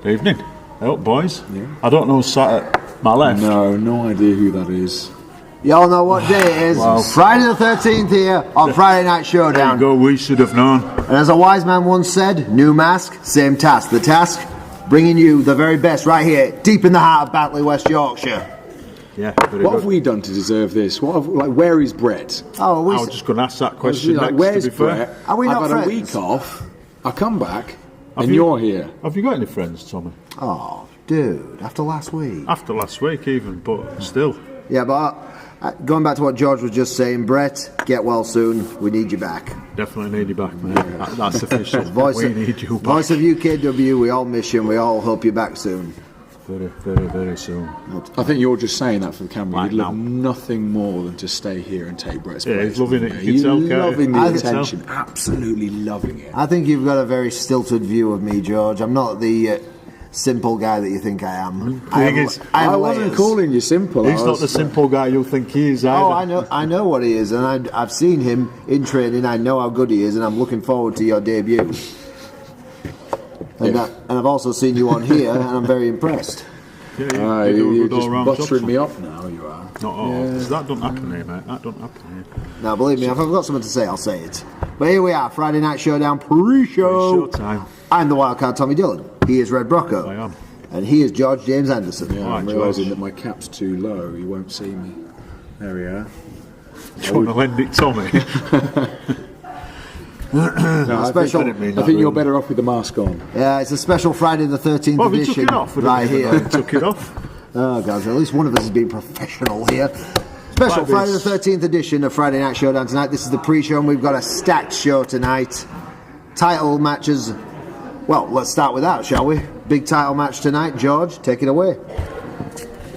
Evening. Help, boys. Yeah. I don't know who's sat at my left. No idea who that is. Y'all know what day it is. Wow. Friday the 13th here on Friday Night There Showdown. you go, we should have known. And as a wise man once said, new mask, same task. The task, bringing you the very best right here, deep in the heart of Batley, West Yorkshire. Yeah, very What good. have we done to deserve this? Where is Brett? Oh, I was just going to ask that question next, where's to be fair. Brett? Are we I've not had friends? a week off. I come back, Have and you're here. Have you got any friends, Tommy? Oh, dude, after last week. After last week even, but still. Yeah, but going back to what George was just saying, Brett, get well soon. We need you back. Definitely need you back, mate. That's official. We need you back. Voice of UKW, we all miss you and we all hope you're back soon. Very, very, very soon. I think you're just saying that for the camera. Right You'd love now. nothing more than to stay here and take Brett's Yeah, place. he's loving it. You can He's tell, can't you? loving the I can attention. Absolutely loving it. I think you've got a very stilted view of me, George. I'm not the simple guy that you think I am. I wasn't layers. calling you simple. He's not the simple guy you think he is either. Oh, I know what he is, and I've seen him in training. I know how good he is, and I'm looking forward to your debut. And, and I've also seen you on here, and I'm very impressed. Yeah, you do a You're good just all-round buttering job. me up now, you are. Not all. That don't happen here, mate. That don't happen here. Now, believe me, if I've got something to say, I'll say it. But here we are, Friday Night Showdown pre-show. Showtime. I'm the wildcard Tommy Dillon. He is Red Brocco. I am. And he is George James Anderson. Yeah, Right, I'm realising George. that my cap's too low. You won't see me. There we are. Do you want to lend it, Tommy? No, special- I didn't mean I that, think you're really. better off with the mask on. Yeah, it's a special Friday the 13th Well, have you edition took it off? right here. Took it off. Oh, God, at least one of us is being professional here. Special Like Friday the this. 13th edition of Friday Night Showdown tonight. This is the pre-show, and we've got a stacked show tonight. Title matches. Well, let's start with that, shall we? Big title match tonight. George, take it away.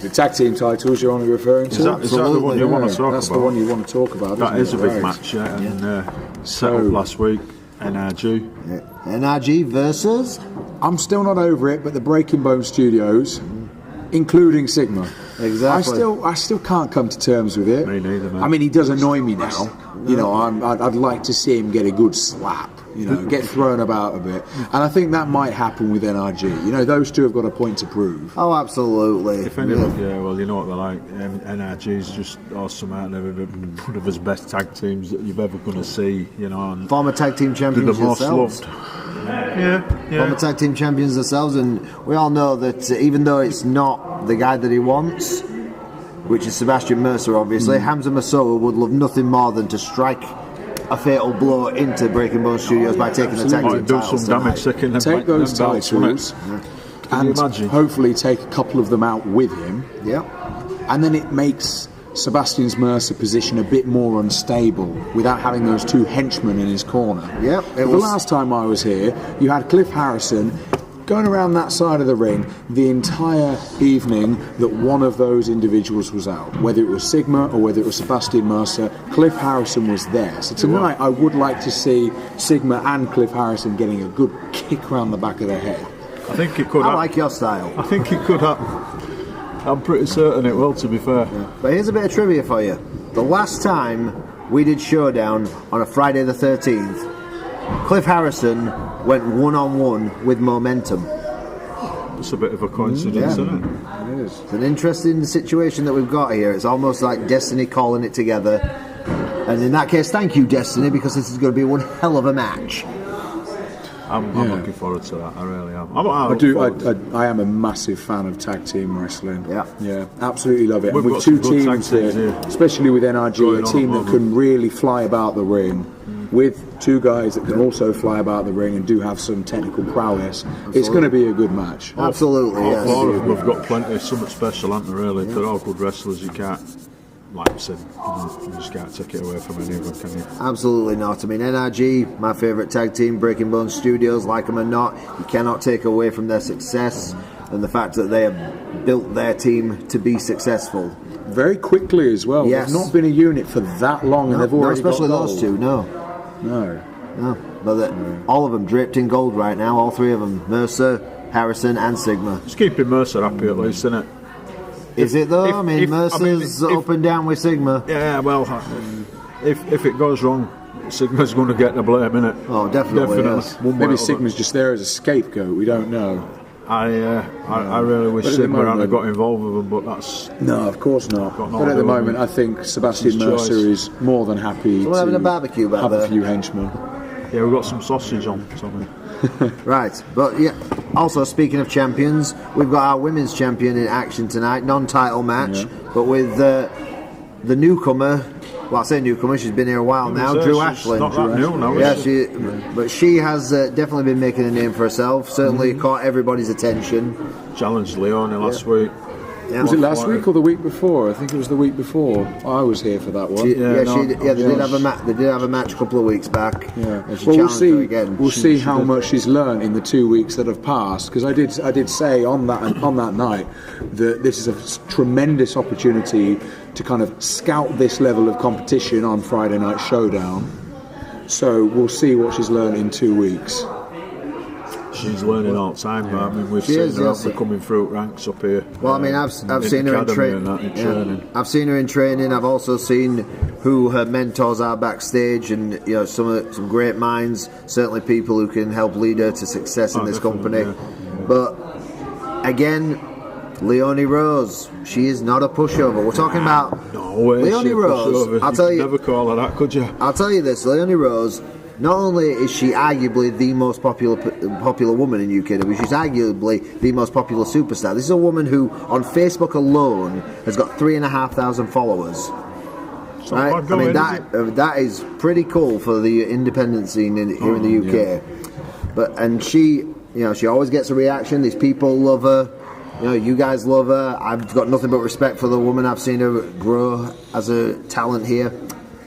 The tag team titles you're only referring to? Is that the one you want to talk That's about? the one you want to talk about. That is a isn't it? big Right. match, yeah. And set up last week, NRG. NRG versus. I'm still not over it, but the Breaking Bone Studios, including Sigma. Exactly. I still can't come to terms with it. Me neither, man. I mean, he does annoy me now. You know, I'd like to see him get a good slap. You know, get thrown about a bit, and I think that might happen with NRG. You know, those two have got a point to prove. Oh, absolutely. If anyone, yeah, well, you know what they're like. NRG is just awesome out there. One of his best tag teams that you've ever going to see, you know. And Former tag team they're the champions most yourselves. loved. Yeah. Former tag team champions themselves, and we all know that even though it's not the guy that he wants, which is Sebastian Mercer, obviously, Hamza Massoa would love nothing more than to strike a fatal blow into Breaking Bone Studios by taking the tag Might team do titles some damage tonight. taking them Take them those belts, wouldn't titles it? Can you and imagine? hopefully take a couple of them out with him, Yep. and then it makes Sebastian's Mercer position a bit more unstable without having those two henchmen in his corner. Yep, it The was- last time I was here, you had Cliff Harrison going around that side of the ring the entire evening that one of those individuals was out. Whether it was Sigma or whether it was Sebastian Mercer, Cliff Harrison was there. So tonight I would like to see Sigma and Cliff Harrison getting a good kick around the back of their head. I think it could I happen. like your style. I think it could happen. I'm pretty certain it will, to be fair. But here's a bit of trivia for you. The last time we did Showdown on a Friday the 13th, Cliff Harrison went one-on-one with Momentum. It's a bit of a coincidence, Yeah. isn't it? It is. It's an interesting situation that we've got here. It's almost like Destiny calling it together. And in that case, thank you, Destiny, because this is going to be one hell of a match. I'm looking forward to that. I really am. I am a massive fan of tag team wrestling. Yeah. Absolutely love it. We've and got with two some good tag teams teams here, here. especially with NRG, Going a on team at the that can really fly about the ring, with two guys that can also fly about the ring and do have some technical prowess. It's going to be a good match. Absolutely, All yes. four of them have got plenty, something special, haven't they, really? They're all good wrestlers. You can't, like I said, you just can't take it away from any of them, can you? Absolutely not. I mean, NRG, my favourite tag team, Breaking Bone Studios, like them or not, you cannot take away from their success and the fact that they have built their team to be successful. Very quickly as well. Yes. They've not been a unit for that long, and they've already especially got those gold. two, no. But all of them draped in gold right now, all three of them. Mercer, Harrison and Sigma. It's keeping Mercer happy at least, isn't it? Is it though? Mercer's up and down with Sigma. Yeah, well, if it goes wrong, Sigma's going to get the blame, innit? Oh, definitely. Yes. One way Maybe or Sigma's just there as a scapegoat. We don't know. I really wish Sigma hadn't got involved with them, but that's... No, of course not. But at the moment, I think Sebastian Mercer is more than happy to having a barbecue back have there. a few henchmen. Yeah, we've got some sausage on, Tommy. Right, but yeah. Also, speaking of champions, we've got our women's champion in action tonight, non-title match, but with the newcomer. Well, I say newcomer, she's been here a while now, Drew Ashlin. Not that new now, yeah, but she has definitely been making a name for herself. Certainly caught everybody's attention. Challenged Leonie last week. Yeah. Was it last week or the week before? I think it was the week before. I was here for that one. They did have a match. They did have a match a couple of weeks back. Yeah, and she challenged her again. We'll see how much she's learned in the 2 weeks that have passed. Because I did say on that night that this is a tremendous opportunity to kind of scout this level of competition on Friday Night Showdown. So we'll see what she's learned in 2 weeks. She's learning all the time, but I mean, we've seen her coming through ranks up here. Well, I mean, I've seen her in training. I've seen her in training. I've also seen who her mentors are backstage, and some great minds. Certainly, people who can help lead her to success in this company. Yeah. But again, Leonie Rose, she is not a pushover. We're talking about Leonie Rose. I'll tell you, never call her that, could you? I'll tell you this, Leonie Rose. Not only is she arguably the most popular woman in UKW, she's arguably the most popular superstar. This is a woman who, on Facebook alone, has got 3,500 followers. Right? I mean, that is pretty cool for the independent scene here in the UK. Yeah. And she always gets a reaction. These people love her. You guys love her. I've got nothing but respect for the woman. I've seen her grow as a talent here.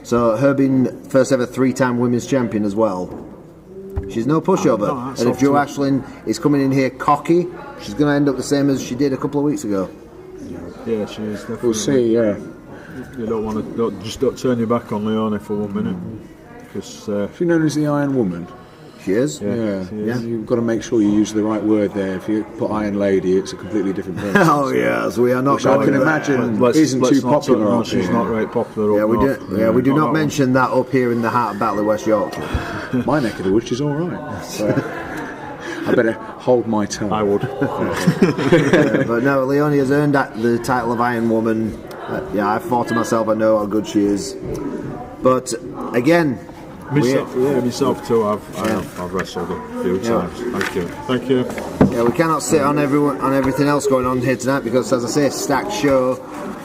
So her being first ever 3-time women's champion as well. She's no pushover. And if Drew Ashlin is coming in here cocky, she's going to end up the same as she did a couple of weeks ago. Yeah, she is definitely. We'll see, yeah. You don't want to don't turn your back on Leonie for 1 minute. Because she's known as the Iron Woman. She is? Yeah. You've got to make sure you use the right word there. If you put Iron Lady, it's a completely different person. Oh, yes, we are not which I can imagine isn't too popular. She's not very popular. We do not mention that up here in the heart of Battle of West Yorkshire. My neck of the woods is all right. So I better hold my tongue. I would. But no, Leonie has earned the title of Iron Woman. I thought to myself, I know how good she is. But again... Myself too. I've wrestled a few times. Thank you. Yeah, we cannot sit on everything else going on here tonight because, as I say, stacked show.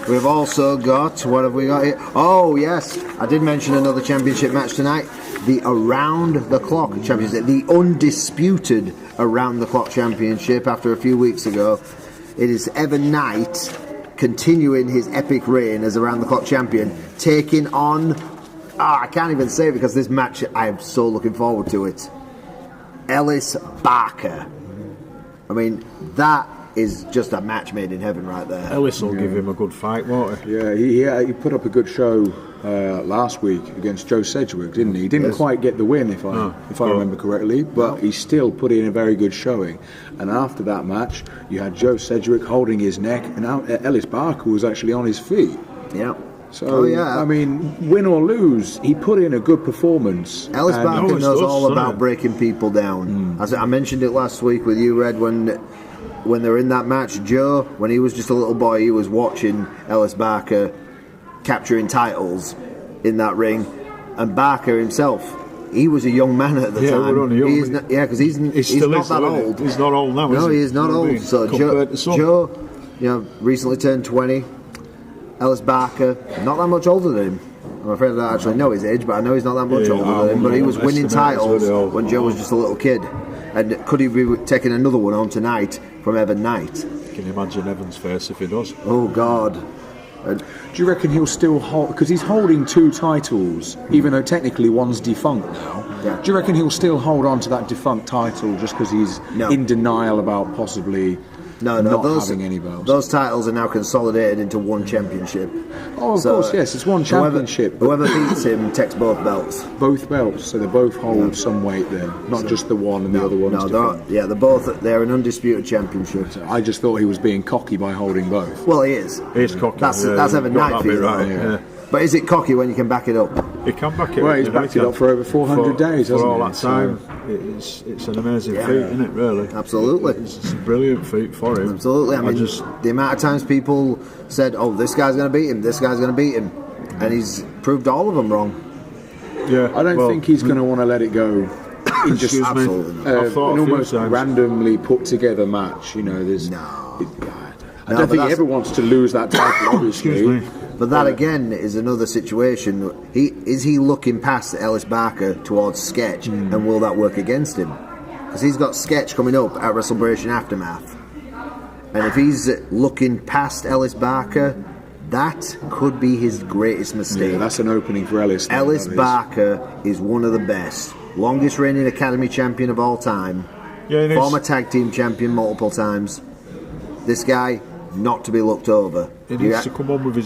We've also got, what have we got here? Oh yes, I did mention another championship match tonight. The Around the Clock Championship, the undisputed Around the Clock Championship. After a few weeks ago, it is Evan Knight continuing his epic reign as Around the Clock champion, taking on. I can't even say it because this match, I am so looking forward to it. Ellis Barker. I mean, that is just a match made in heaven right there. Ellis will give him a good fight, won't he? Yeah, he put up a good show last week against Joe Sedgwick, didn't he? He didn't quite get the win, if I remember correctly, but he still put in a very good showing. And after that match, you had Joe Sedgwick holding his neck, and Ellis Barker was actually on his feet. Yeah. So, I mean, win or lose, he put in a good performance. Ellis Barker knows all about breaking people down. As I mentioned it last week with you, Red, when they were in that match. Joe, when he was just a little boy, he was watching Ellis Barker capturing titles in that ring. And Barker himself, he was a young man at the time. Because he's not that old. He's not old now, No, he is not old. So Joe, recently turned 20. Ellis Barker, not that much older than him. I'm afraid I don't actually know his age, but I know he's not that much older than him. But he was winning titles when Joe was just a little kid. And could he be taking another one on tonight from Evan Knight? Can you imagine Evan's face if he does? Oh, God. Do you reckon he'll still hold... Because he's holding 2 titles, even though technically one's defunct now. Yeah. Do you reckon he'll still hold on to that defunct title just because he's in denial about possibly... not having any belts? Those titles are now consolidated into one championship. Oh, of course, yes, it's one championship. Whoever beats him takes both belts. Both belts, so they both hold some weight then, not just the one and the other one. They're an undisputed championship. So I just thought he was being cocky by holding both. Well, he is. He's cocky. That's Evan Knight for you, right? Yeah. But is it cocky when you can back it up? He can back it Well, up. he's backed it up for over 400 days, hasn't for all he? that time. It's an amazing feat, isn't it? Really, Absolutely. It's a brilliant feat for him. Absolutely. I mean, the amount of times people said, "Oh, this guy's going to beat him. This guy's going to beat him," and he's proved all of them wrong. Yeah, I don't think he's going to want to let it go. In just Absolutely. an almost randomly put together match. You know, there's I don't think he ever wants to lose that title, obviously. Excuse me. But that again is another situation. Is he looking past Ellis Barker towards Sketch, and will that work against him? Because he's got Sketch coming up at WrestleBration Aftermath, and if he's looking past Ellis Barker, that could be his greatest mistake. Yeah, that's an opening for Ellis. Ellis Barker is one of the best, longest reigning Academy champion of all time, former tag team champion multiple times. This guy, not to be looked over. He needs to come on with he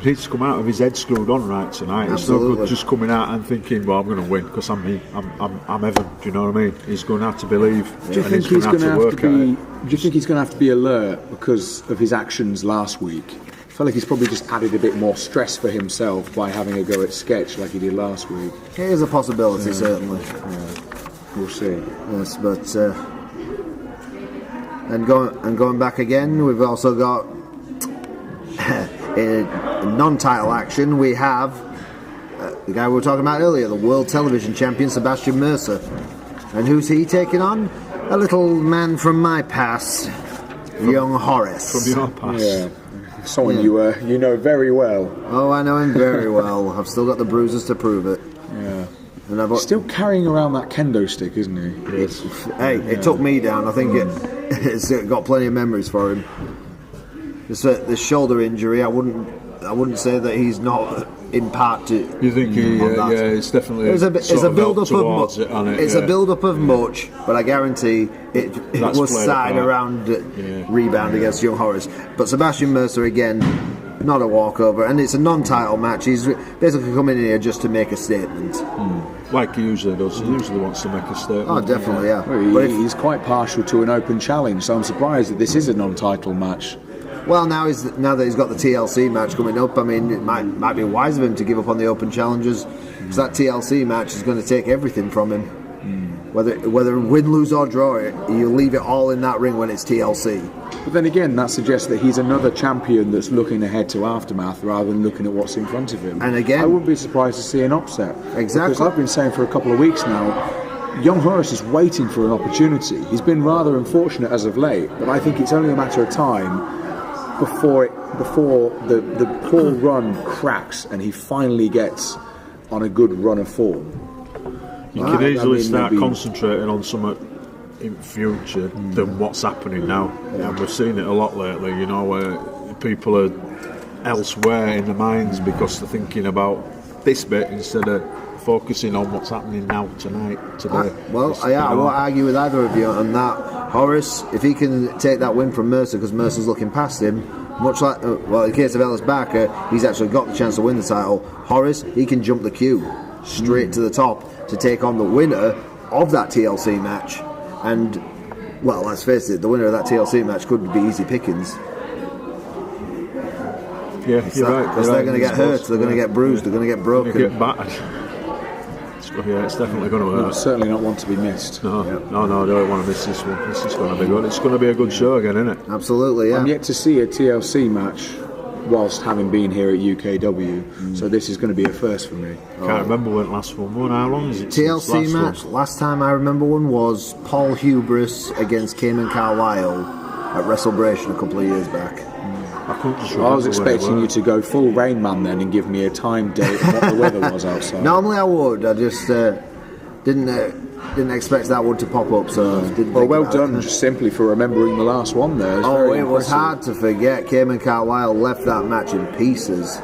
needs to come out with his head screwed on right tonight. Absolutely. It's no good just coming out and thinking, well, I'm going to win because I'm Evan. Do you know what I mean? He's going to have to believe. Do you think he's going to have to be? Do you think he's going to have to be alert because of his actions last week? I feel like he's probably just added a bit more stress for himself by having a go at Sketch like he did last week. It is a possibility, certainly. Yeah. We'll see. Yes, but and going back again, we've also got in non-title action. We have the guy we were talking about earlier, the World Television Champion Sebastian Mercer, and who's he taking on? A little man from my past, young Horus. From your past. Yeah. Someone you know very well. Oh, I know him very well. I've still got the bruises to prove it. Yeah. And I've still carrying around that kendo stick, isn't he? Yes. Hey, it took me down. I think it's got plenty of memories for him. This shoulder injury, I wouldn't say that he's not in part to. You think it's definitely. It's a build-up of much. It's a build-up of much, but I guarantee it was side around rebound against young Horus. But Sebastian Mercer again, not a walkover, and it's a non-title match. He's basically coming in here just to make a statement. Like he usually does. He usually wants to make a statement. Oh, definitely, yeah. Well, he's quite partial to an open challenge, so I'm surprised that this is a non-title match. Well, now that he's got the TLC match coming up, I mean, it might be wise of him to give up on the open challenges, because that TLC match is going to take everything from him. Whether win, lose or draw, you leave it all in that ring when it's TLC. But then again, that suggests that he's another champion that's looking ahead to Aftermath rather than looking at what's in front of him. And again, I wouldn't be surprised to see an upset. Exactly. Because I've been saying for a couple of weeks now, young Horus is waiting for an opportunity. He's been rather unfortunate as of late, but I think it's only a matter of time before the poor run cracks and he finally gets on a good run of form. You can easily start concentrating on something in future than what's happening now. And we've seen it a lot lately, you know, where people are elsewhere in their minds because they're thinking about this bit instead of focusing on what's happening now, today. I won't argue with either of you on that. Horus, if he can take that win from Mercer, because Mercer's looking past him, much like, in the case of Ellis Barker, he's actually got the chance to win the title. Horace, he can jump the queue straight to the top to take on the winner of that TLC match. And, well, let's face it, the winner of that TLC match could be easy pickings. Yeah, you're right. Because they're going to get hurt, they're going to get bruised, they're going to get broken. Get battered. It's definitely going to hurt. Certainly not one to be missed. No, I don't want to miss this one. This is going to be good. It's going to be a good show again, isn't it? Absolutely, yeah. I'm yet to see a TLC match whilst having been here at UKW, so this is going to be a first for me. Can't remember when the last one was. How long is it? TLC match, last time I remember one was Paul Hubris against Cayman Carlisle at WrestleBration a couple of years back. I was expecting you to go full Rain Man then and give me a time, date, and what the weather was outside. Normally I would. I just didn't expect that one to pop up. So well done, just simply for remembering the last one there. It was hard to forget. Cayman Carlisle left that match in pieces.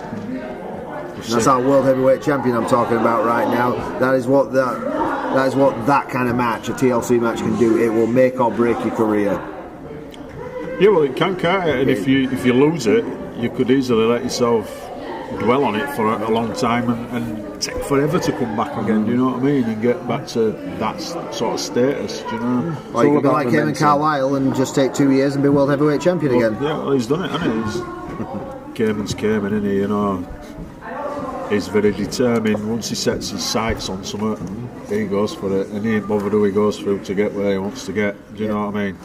That's our world heavyweight champion I'm talking about right now. That is what that kind of match, a TLC match, can do. It will make or break your career. Yeah, well, it can't it? And if you lose it, you could easily let yourself dwell on it for a long time and take forever to come back again. Do you know what I mean? And get back to that sort of status. Do you know? Or you could be like Cayman Carlisle and just take 2 years and be world heavyweight champion again. Yeah, well, he's done it, hasn't he? Cayman's Cayman, isn't he? You know. He's very determined. Once he sets his sights on something, he goes for it, and he ain't bothered who he goes through to get where he wants to get. Do you know what I mean?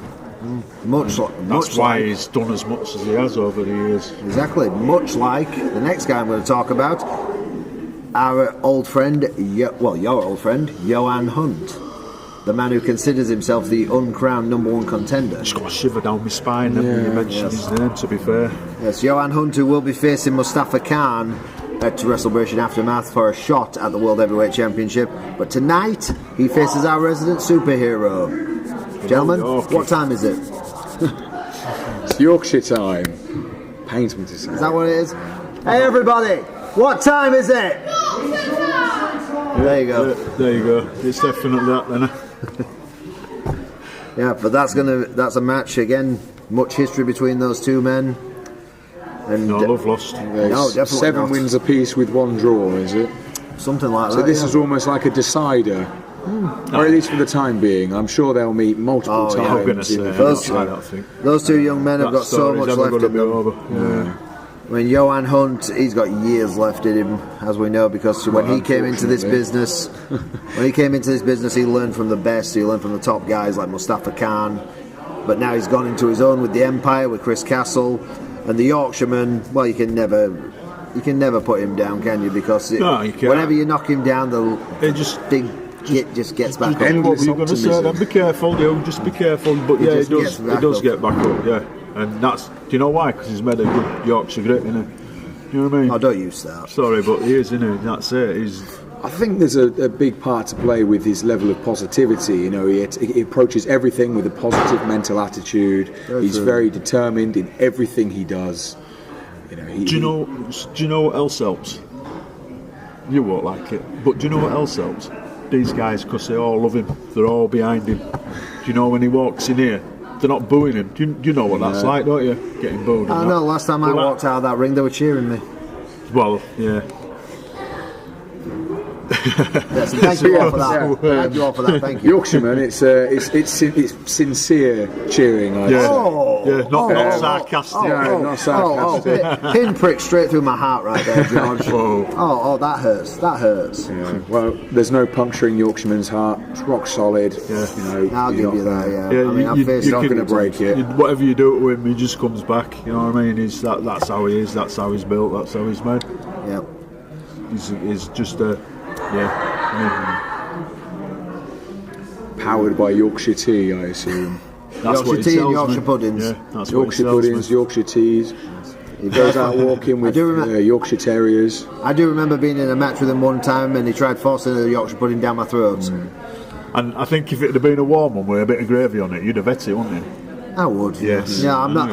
That's why he's done as much as he has over the years. Exactly. Much like the next guy I'm going to talk about, our old friend, your old friend, Johan Hunt. The man who considers himself the uncrowned number one contender. Just got a shiver down my spine when you mentioned his name, to be fair. Yes, Johan Hunt, who will be facing Mustafa Khan at Wrestlebration Aftermath for a shot at the World Heavyweight Championship. But tonight, he faces our resident superhero. Gentlemen, what time is it? It's Yorkshire time. Pains me to say. Is that what it is? Hey everybody, what time is it? There you go. There you go. It's definitely that then. Yeah, but that's a match again. Much history between those two men. And no love lost. No, definitely 7 not. wins apiece with 1 draw, is it? Something like that. So this is almost like a decider, or at least for the time being. I'm sure they'll meet multiple times. I'm going to say those two young men have got so much left in them. Yeah. I mean, Johan Hunt, he's got years left in him, as we know, because when he came into this business, he learned from the best. He learned from the top guys like Mustafa Khan. But now he's gone into his own with the Empire, with Chris Castle, and the Yorkshireman. Well, you can never put him down, can you? Because whenever you knock him down, it just gets back up. What were you going to say? Then be careful, just be careful. But it does get back up. Yeah. And that's, do you know why? Because he's made a good Yorkshire grit, innit? You know what I mean? Oh, don't use that. Sorry, but he is, innit? That's it. I think there's a big part to play with his level of positivity. You know, he approaches everything with a positive mental attitude. He's very determined in everything he does. You know, do you know what else helps? You won't like it, but do you know what else helps? These guys, because they all love him. They're all behind him. Do you know when he walks in here? They're not booing him. Do you know what that's like, don't you? Getting booed. I know. Last time I walked out of that ring, they were cheering me. Well, yeah. Yes, thank you all for that. Thank you all for that. Thank you. Yorkshireman, it's sincere cheering. Not sarcastic. Not sarcastic. Pinprick straight through my heart right there, George. Oh, that hurts. That hurts. Yeah. Well, there's no puncturing Yorkshireman's heart. It's rock solid. Yeah. You know, I'll give you that. Yeah. I mean, you're not going to break it. Whatever you do to him, he just comes back. You know what I mean? That's how he is. That's how he's built. That's how he's made. Yeah. He's just a. Powered by Yorkshire tea, I assume. That's Yorkshire tea and Yorkshire puddings. Yeah, that's Yorkshire puddings, Yorkshire teas. He goes out walking with Yorkshire Terriers. I do remember being in a match with him one time, and he tried forcing the Yorkshire pudding down my throat. And I think if it had been a warm one with a bit of gravy on it, you'd have ate it, wouldn't you? I would. Yes. Yeah, I'm not.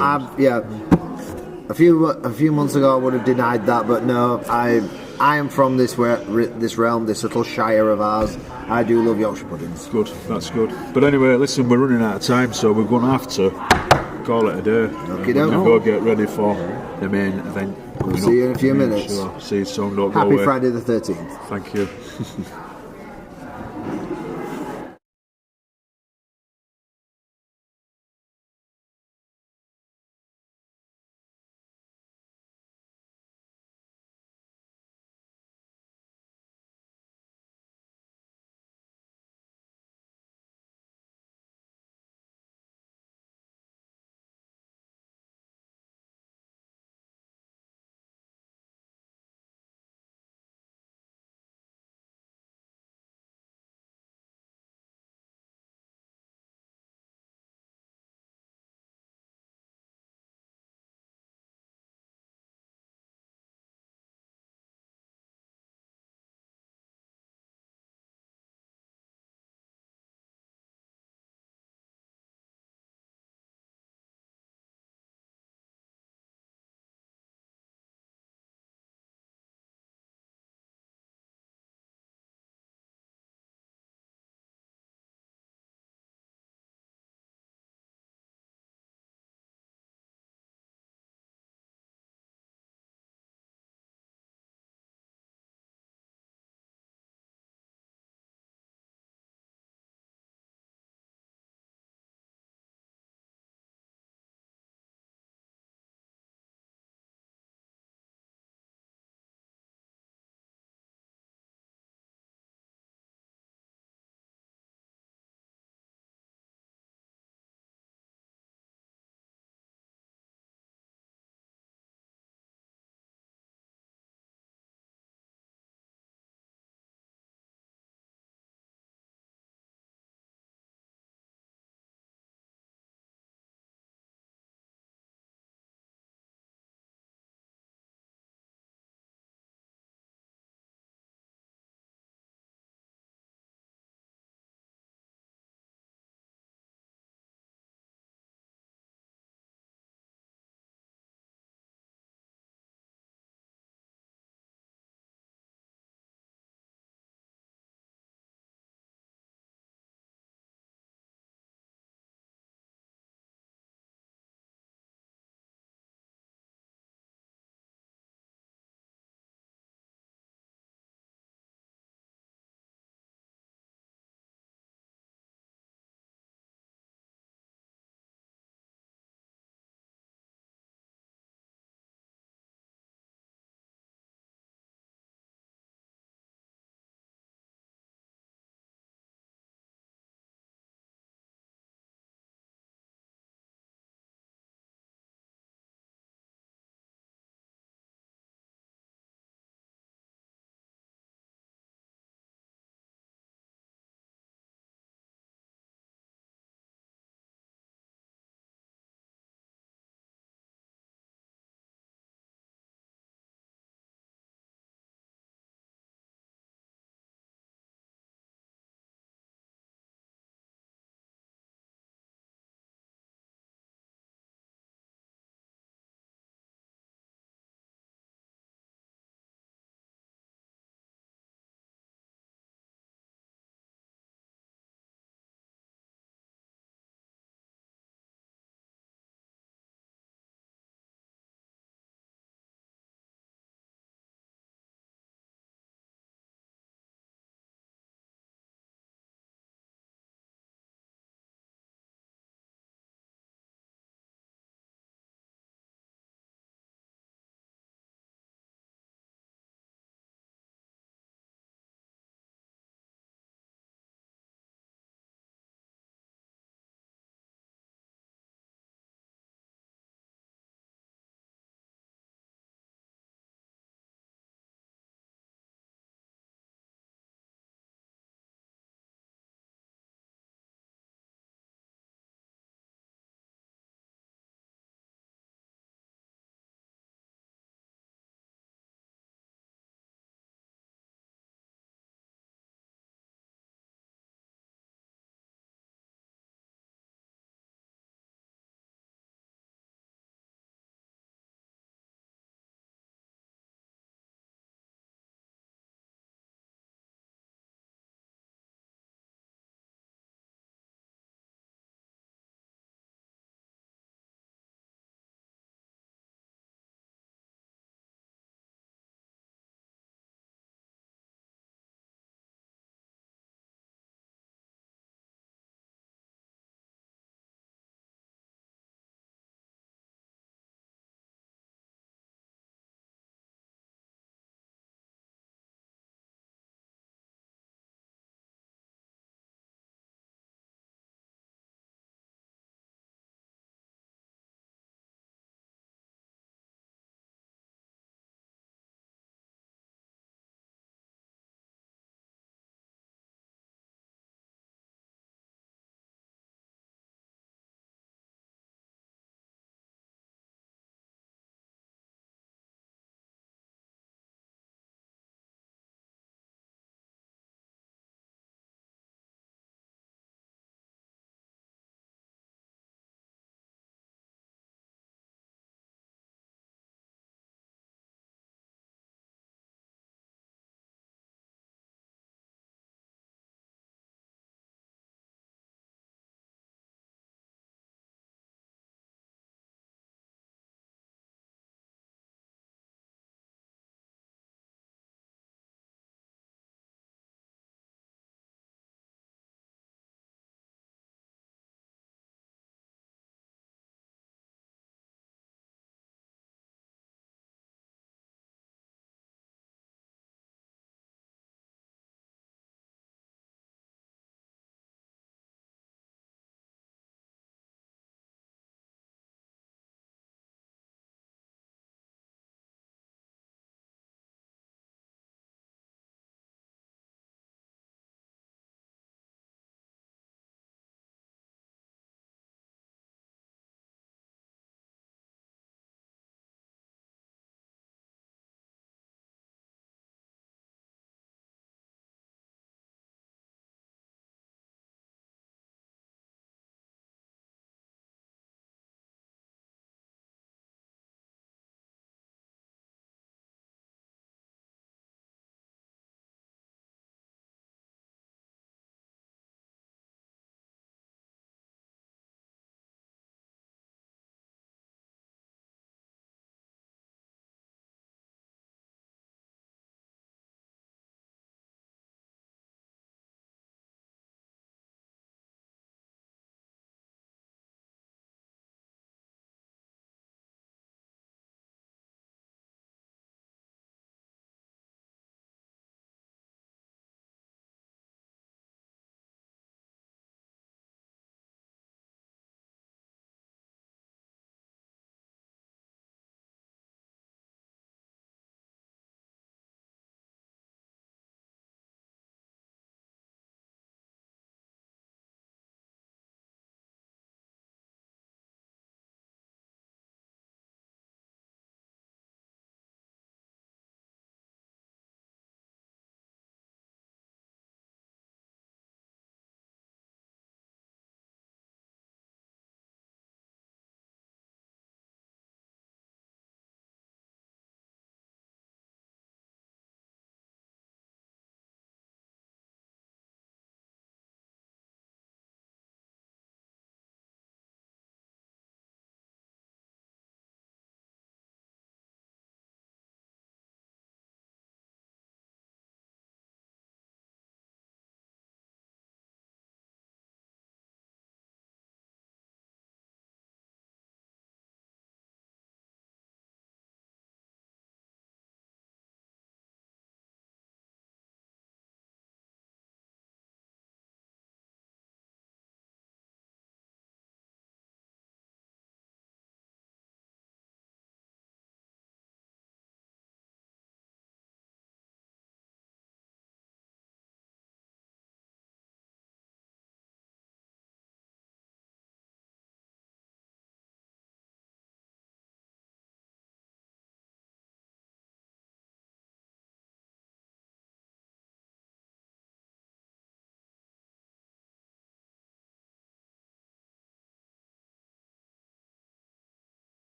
A few months ago, I would have denied that, but no, I am from this realm, this little shire of ours. I do love Yorkshire puddings. Good, that's good. But anyway, listen, we're running out of time, so we're going to have to call it a day. Okay, we're going to go get ready for the main event. We'll see you in a few minutes. Sure. See you soon. Don't Happy go away. Friday the 13th. Thank you.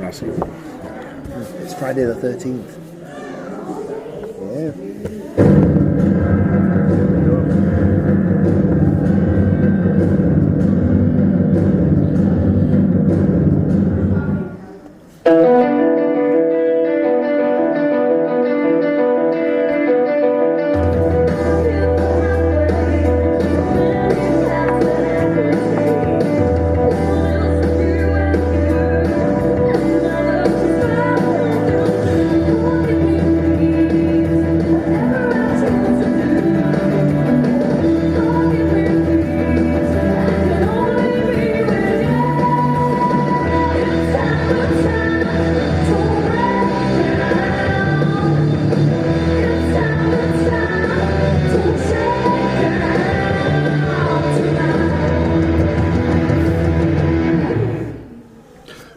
Classic. It's Friday the 13th. Yeah.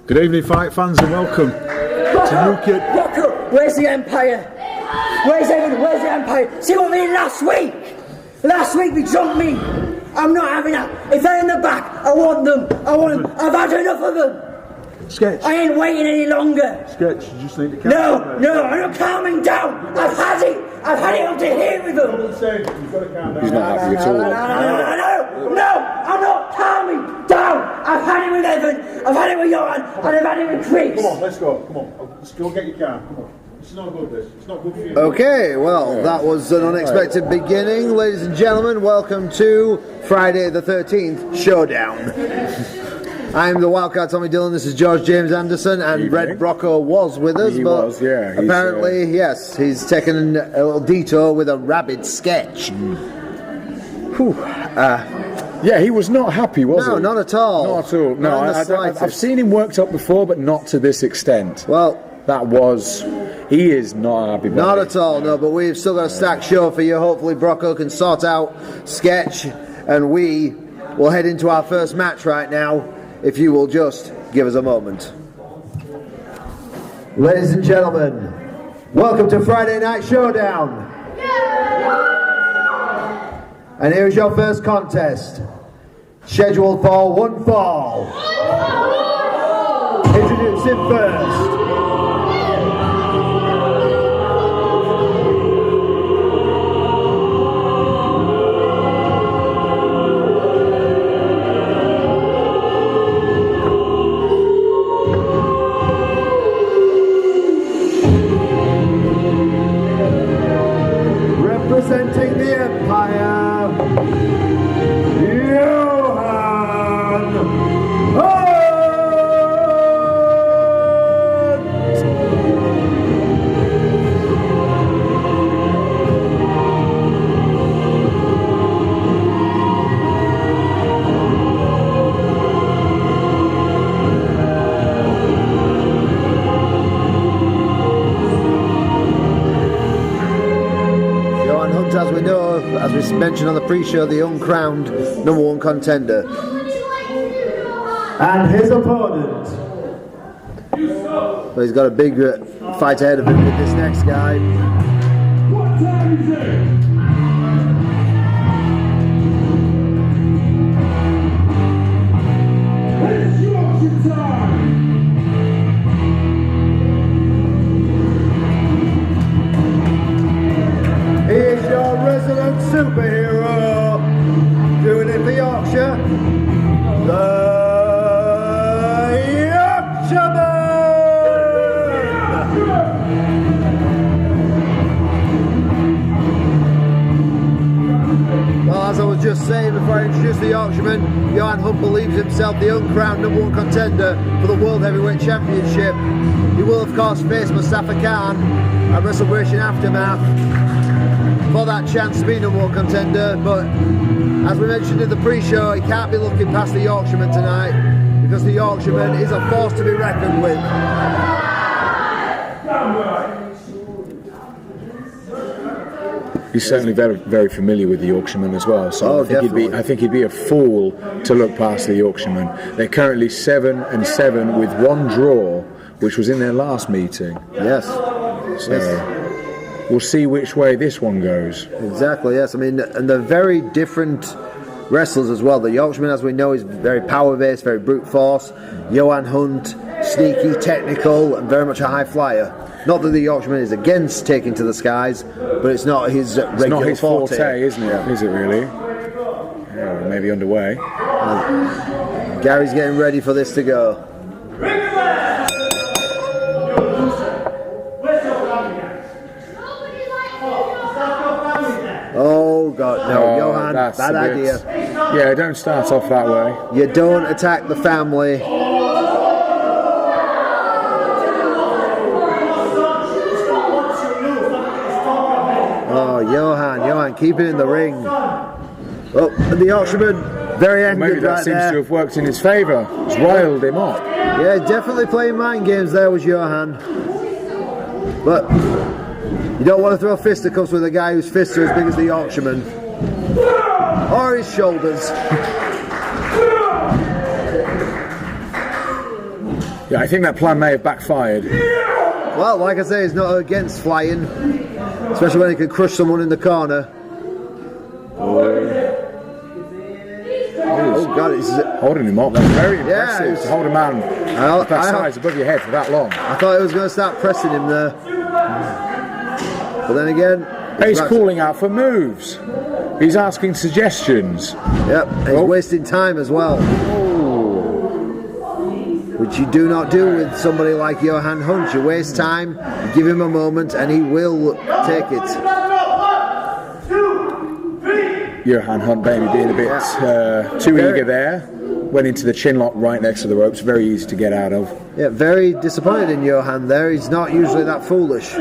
Good evening, fight fans, and welcome to UK. Rocco, where's the Empire? Where's everyone? Where's the Empire? See what we did last week? Last week we jumped me. I'm not having that. If they're in the back, I want them. I want them. I've had enough of them. Sketch. I ain't waiting any longer. Sketch, you just need to calm No, no, I'm not calming down. I've had it. I've had it up to here with them. You've got to calm down. He's not happy at all. No, I'm not calming down. I've had it with Evan, I've had it with Johan, and I've had it with Chris. Come on, let's go. Come on. Let's go get your car. Come on. It's not good, this. It's not good for you. Okay, well, that was an unexpected beginning. Ladies and gentlemen, welcome to Friday the 13th Showdown. I'm the Wildcard Tommy Dillon, this is George James Anderson, and Red Brocco was with us, but apparently, yes, he's taken a little detour with a rabid sketch. Yeah, he was not happy, was he? No, not at all. Not at all. No, I've seen him worked up before, but not to this extent. Well, he is not happy. Not at all, no, but we've still got a stacked show for you. Hopefully Brocco can sort out sketch, and we will head into our first match right now, if you will just give us a moment. Ladies and gentlemen, welcome to Friday Night Showdown. And here's your first contest, scheduled for one fall. Introducing first, representing the Empire, Johan Hunt! Johan Hunt, as we know, as we mentioned on the pre-show, the uncrowned #1 contender. And his opponent. Well, he's got a big fight ahead of him with this next guy. What time is it? It's Yorkshire time! He is your resident superhero, doing it for Yorkshire, the Yorkshireman! Well, as I was just saying before I introduce the Yorkshireman, Johan Hunt believes himself the uncrowned #1 contender for the World Heavyweight Championship. He will, of course, face Mustafa Khan at WrestleMania Aftermath for that chance to be #1 contender, but as we mentioned in the pre-show, he can't be looking past the Yorkshireman tonight, because the Yorkshireman is a force to be reckoned with. He's certainly very, very familiar with the Yorkshireman as well. So Oh, I think he'd be a fool to look past the Yorkshireman. They're currently 7-7 with one draw, which was in their last meeting. Yes. So we'll see which way this one goes. Exactly, yes. I mean, and they're very different wrestlers as well. The Yorkshireman, as we know, is very power-based, very brute force. Johan Hunt sneaky, technical, and very much a high flyer. Not that the Yorkshire is against taking to the skies, but it's not his regular It's not his forte, isn't it? Yeah. Is it really? Yeah, maybe underway. Gary's getting ready for this to go. Oh God, no, Johan, bad idea. Yeah, don't start off that way. You don't attack the family. Oh, Johan, keep it in the ring. Oh, and the Yorkshireman, very angry Maybe that right seems there. to have worked in his favour. It's riled him up. Yeah, definitely playing mind games there was Johan. But you don't want to throw fisticuffs with a guy whose fists are as big as the Yorkshireman. Or his shoulders. Yeah, I think that plan may have backfired. Well, like I say, he's not against flying. Especially when he can crush someone in the corner. Oh God, it's Holding him up, that's very impressive it's- to hold a man of that size above your head for that long. I thought he was going to start pressing him there. But then again... He's calling out for moves. He's asking suggestions. Yep, he's wasting time as well. Which you do not do with somebody like Johan Hunt. You waste time, you give him a moment, and he will take it. Johan Hunt, maybe being a bit too eager there. Went into the chin lock right next to the ropes. Very easy to get out of. Yeah, very disappointed in Johan there. He's not usually that foolish.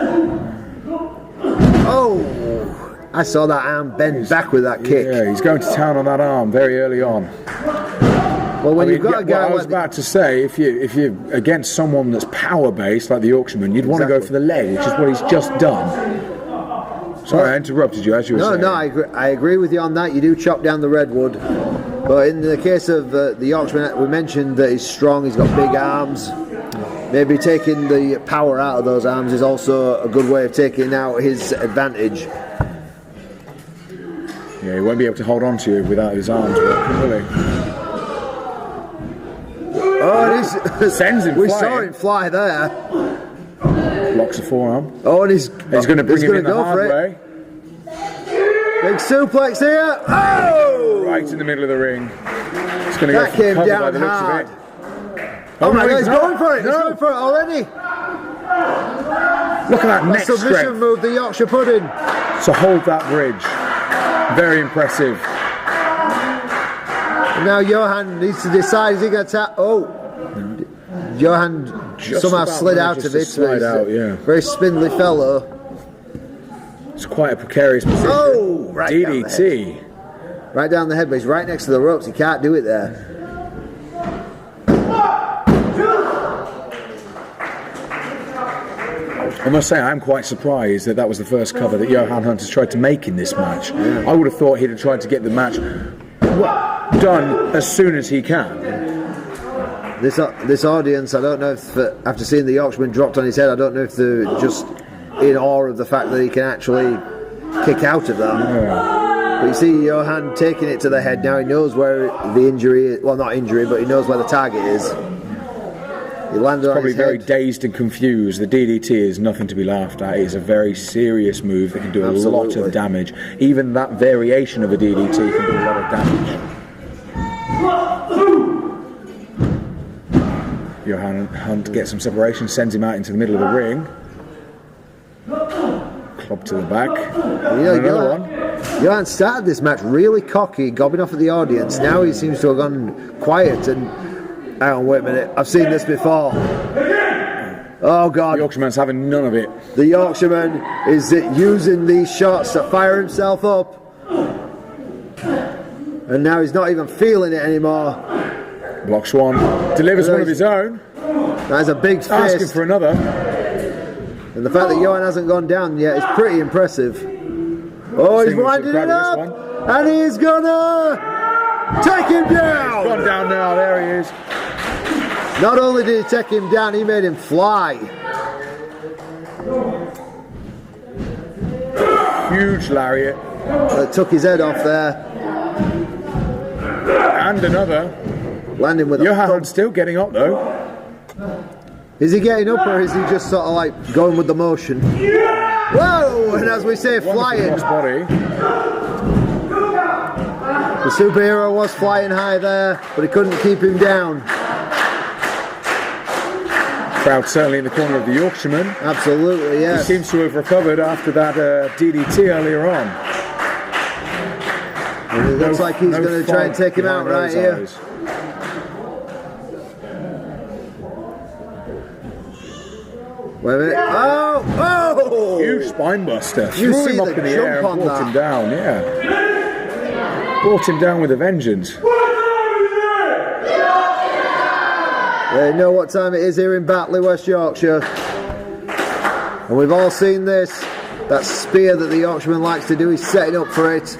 Oh, I saw that arm bend back with that kick. Yeah, he's going to town on that arm very early on. Well, when you've got a guy I was about to say, if you're against someone that's power based like the Yorkshireman, you'd want to go for the leg, which is what he's just done. Sorry, I interrupted you as you were saying. No, I agree with you on that. You do chop down the redwood, but in the case of the Yorkshireman, we mentioned that he's strong. He's got big arms. Maybe taking the power out of those arms is also a good way of taking out his advantage. Yeah, he won't be able to hold on to you without his arms working, will he? Oh, it Sends him we flying. saw him fly there. Blocks the forearm. Oh, and he's going to bring him in the hard way. Big suplex here. Oh! Right in the middle of the ring. It's going to go That for came cover down by the looks hard. of it. Oh my no, God, he's not. going for it. He's No. going for it already. Look at that neck Submission strength move, the Yorkshire pudding. to hold that bridge. Very impressive. And now Johan needs to decide, is he going to tap? Oh, Johan Just somehow about slid there, out just of to it. slide He's out, yeah. Very spindly fellow. It's quite a precarious position. Oh, right down the DDT. Right down the head, but he's right next to the ropes. He can't do it there. I must say, I'm quite surprised that was the first cover that Johan Hunt has tried to make in this match. I would have thought he'd have tried to get the match done as soon as he can. This audience, I don't know if, after seeing the Yorkshireman dropped on his head, I don't know if they're just in awe of the fact that he can actually kick out of that. But you see Johan taking it to the head now. He knows where the injury is. Well, not injury, but he knows where the target is. He landed on Probably his very head. dazed and confused. The DDT is nothing to be laughed at. It is a very serious move that can do a lot Absolutely. of damage. Even that variation of a DDT can do a lot of damage. Johan Hunt gets some separation, sends him out into the middle of the ring. Club to the back. You know, Another one. Johan started this match really cocky, gobbing off at the audience. Now he seems to have gone quiet and... Hang on, wait a minute. I've seen this before. Oh, God. The Yorkshireman's having none of it. The Yorkshireman is using these shots to fire himself up. And now he's not even feeling it anymore. Blocks one. Delivers one of his own. That's a big Asking fist. for another. And the fact that Johan hasn't gone down yet is pretty impressive. Oh, he's Seeing if winding he'll it grab up. this And he's gonna take him down. Gone down now. There he is. Not only did he take him down, he made him fly. Huge lariat. That took his head off there. And another. Landing with a Johan thump. still getting up though. Is he getting up or is he just sort of like going with the motion? Whoa! And as we say, flying. Body. The superhero was flying high there, but he couldn't keep him down. Crowd certainly in the corner of the Yorkshireman. Absolutely, yes. He seems to have recovered after that DDT earlier on. And it looks like he's going to try and take him out right here. Wait a minute. Oh! Oh! Huge spine buster. You Threw see him up the in the jump air and on brought that. him down, yeah. Brought him down with a vengeance. They know what time it is here in Batley, West Yorkshire. And we've all seen this. That spear that the Yorkshireman likes to do, he's setting up for it.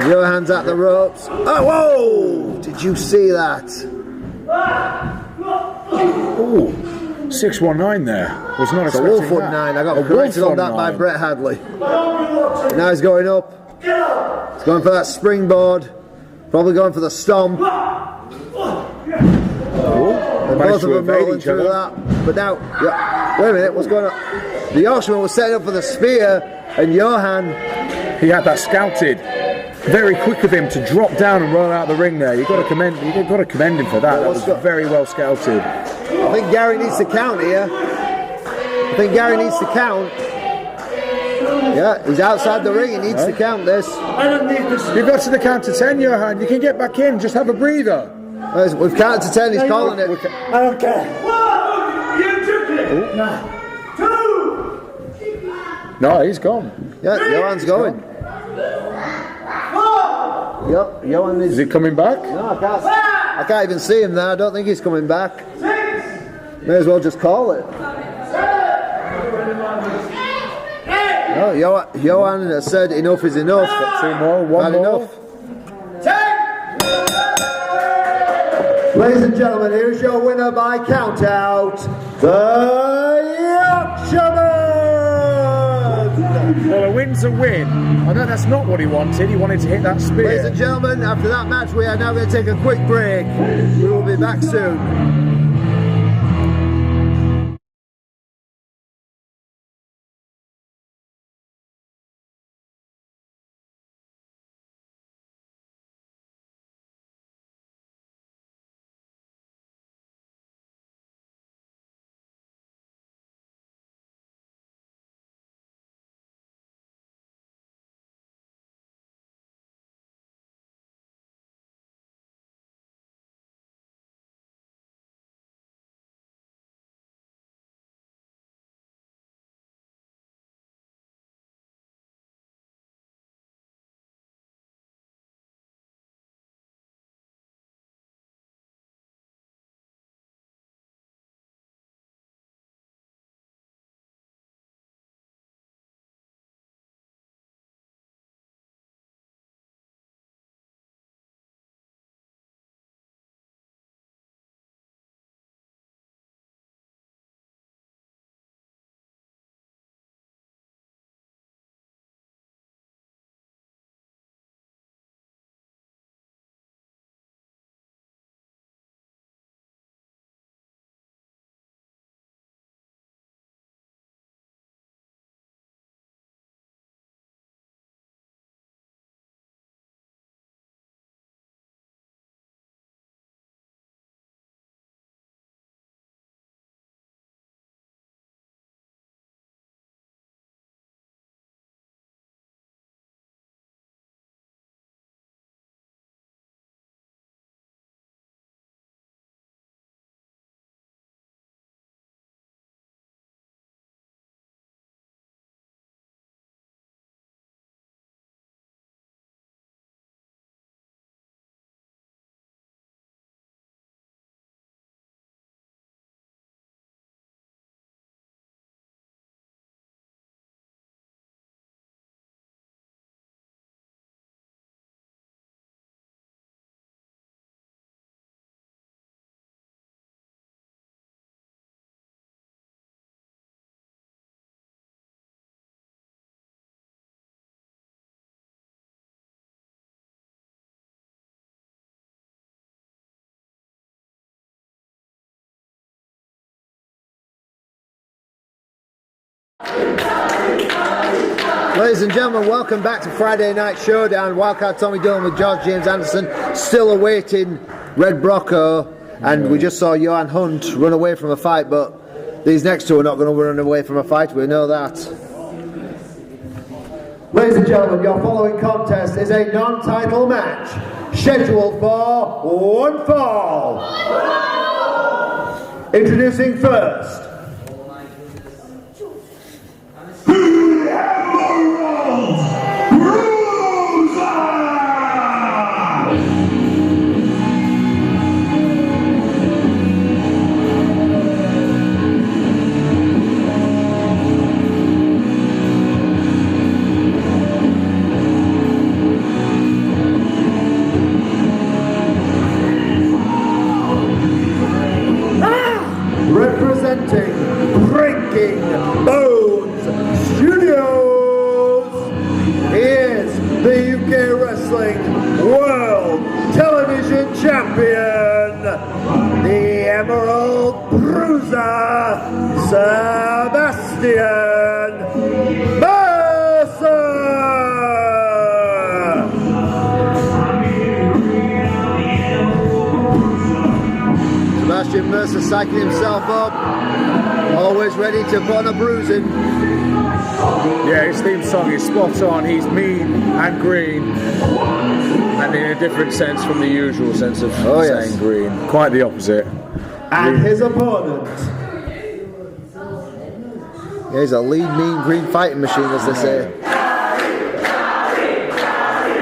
Johan's at the ropes. Oh, whoa! Did you see that? Ooh, 619 there. Was not It's a expecting wolf foot that. 9. I got A corrected wolf on that foot by 9. Brett Hadley. Now he's going up. He's going for that springboard. Probably going for the stomp. And both of them rolling through that. But now, yeah, wait a minute, what's going on? The Yorkshireman was setting up for the spear, and Johan. He had that scouted. Very quick of him to drop down and roll out the ring there. You've got to commend him for that. That was very well scouted. I think Gary needs to count here. I think Gary needs to count. Yeah, he's outside the ring. He needs to count this. You've got to the count to 10, Johan. You can get back in. Just have a breather. We've counted to 10. He's calling it. I don't care. No, he's gone. Yeah, Johan's going. Yep, Johan Is he coming back? No, I can't even see him there. I don't think he's coming back. May as well just call it. No, Johan has said enough is enough. Got 2 more, 1 more. Enough. Ladies and gentlemen, here's your winner by count out, the Yorkshireman! Well, a win's a win. I know that's not what he wanted. He wanted to hit that spear. Ladies and gentlemen, after that match, we are now going to take a quick break. We will be back soon. Ladies and gentlemen, welcome back to Friday Night Showdown. Wildcard Tommy Dillon with George James Anderson, still awaiting Red Brocco, and we just saw Johan Hunt run away from a fight, but these next two are not going to run away from a fight, we know that. Ladies and gentlemen, your following contest is a non-title match, scheduled for one fall. Introducing first, representing Breaking Bones Studios, is the UK Wrestling World Television Champion, the Emerald Bruiser, Sebastian Mercer. Sebastian Mercer psyching himself up, always ready to put on a bruising. Yeah, his theme song is spot on. He's mean and green, and in a different sense from the usual sense of saying green. Quite the opposite. And his opponent, he's a lean, mean, green fighting machine, as they say.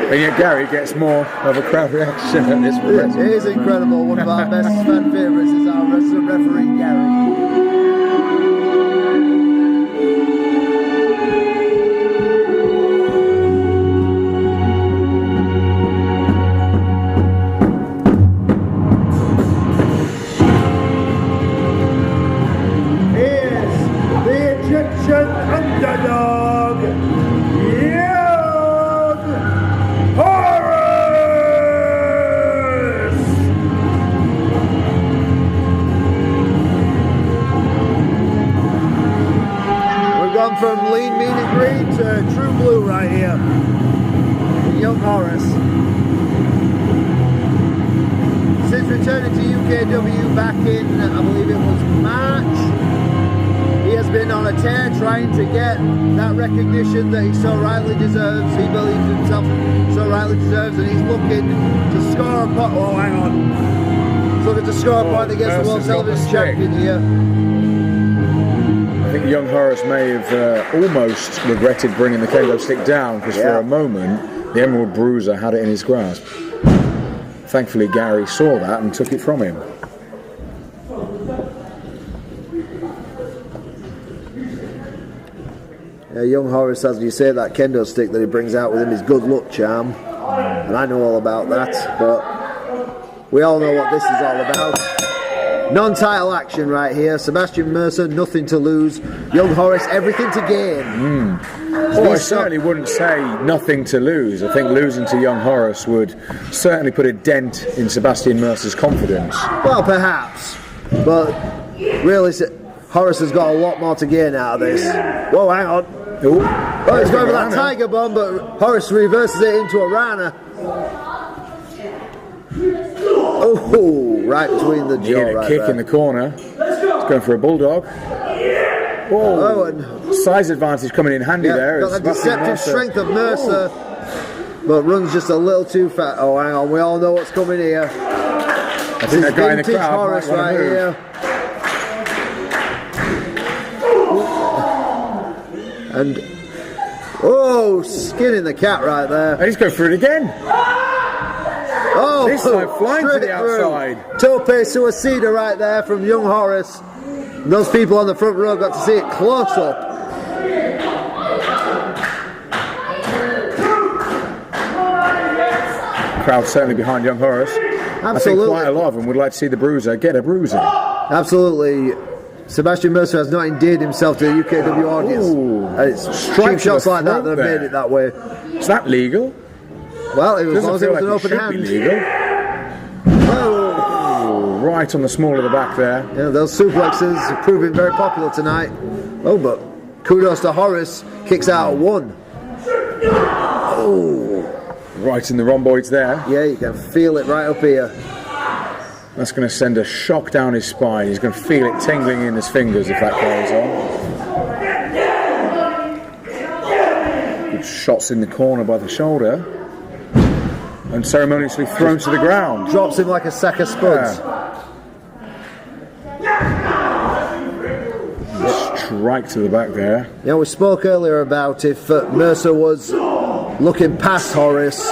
And yet Gary gets more of a crowd reaction at this point. It is incredible. One of our best fan favourites is our resident referee, Gary. Here's the Egyptian underdog, Young Horus! We've gone from lean, mean and green to true blue right here. Young Horus. Since returning to UKW back in, I believe it was March, he has been on a tear trying to get that recognition that he so rightly deserves. He believes himself so rightly deserves, and he's looking to score a point. Oh, hang on. He's looking to score a point against the World Television Champion here. I think young Horus may have almost regretted bringing the kendo stick down, because for a moment the Emerald Bruiser had it in his grasp. Thankfully Gary saw that and took it from him. Young Horus, as you say, that kendo stick that he brings out with him is good luck charm, and I know all about that, but we all know what this is all about. Non-title action right here. Sebastian Mercer, nothing to lose. Young Horus, everything to gain. Well, I certainly wouldn't say nothing to lose. I think losing to young Horus would certainly put a dent in Sebastian Mercer's confidence. Well, perhaps, but really Horus has got a lot more to gain out of this. Whoa, hang on. Ooh. Oh, he's going for that tiger bomb, but Horus reverses it into a Rana. Oh, right between the jaw. You get a kick in the corner. He's going for a bulldog. Oh, and size advantage coming in handy there. Got the deceptive strength of Mercer, but runs just a little too fat. Oh, hang on, we all know what's coming here. I think that guy in the crowd Horus right here. And skinning the cat right there. And he's going for it again. Oh, this time flying to the outside. Tope suicida right there from young Horus. And those people on the front row got to see it close up. Crowd certainly behind young Horus. Absolutely. I think quite a lot of them would like to see the Bruiser get a bruising. Absolutely. Sebastian Mercer has not endeared himself to the UKW audience. It's cheap shots like that have made it that way. Is that legal? Well, it was as long as it was an open hand. Legal. Oh, right on the small of the back there. Yeah, those suplexes are proving very popular tonight. Oh, but kudos to Horus, kicks out at one. Right in the rhomboids there. Yeah, you can feel it right up here. That's going to send a shock down his spine. He's going to feel it tingling in his fingers if that carries on. Good shots in the corner by the shoulder. And ceremoniously thrown to the ground. Drops him like a sack of spuds. Strike to the back there. Yeah, we spoke earlier about if Mercer was looking past Horus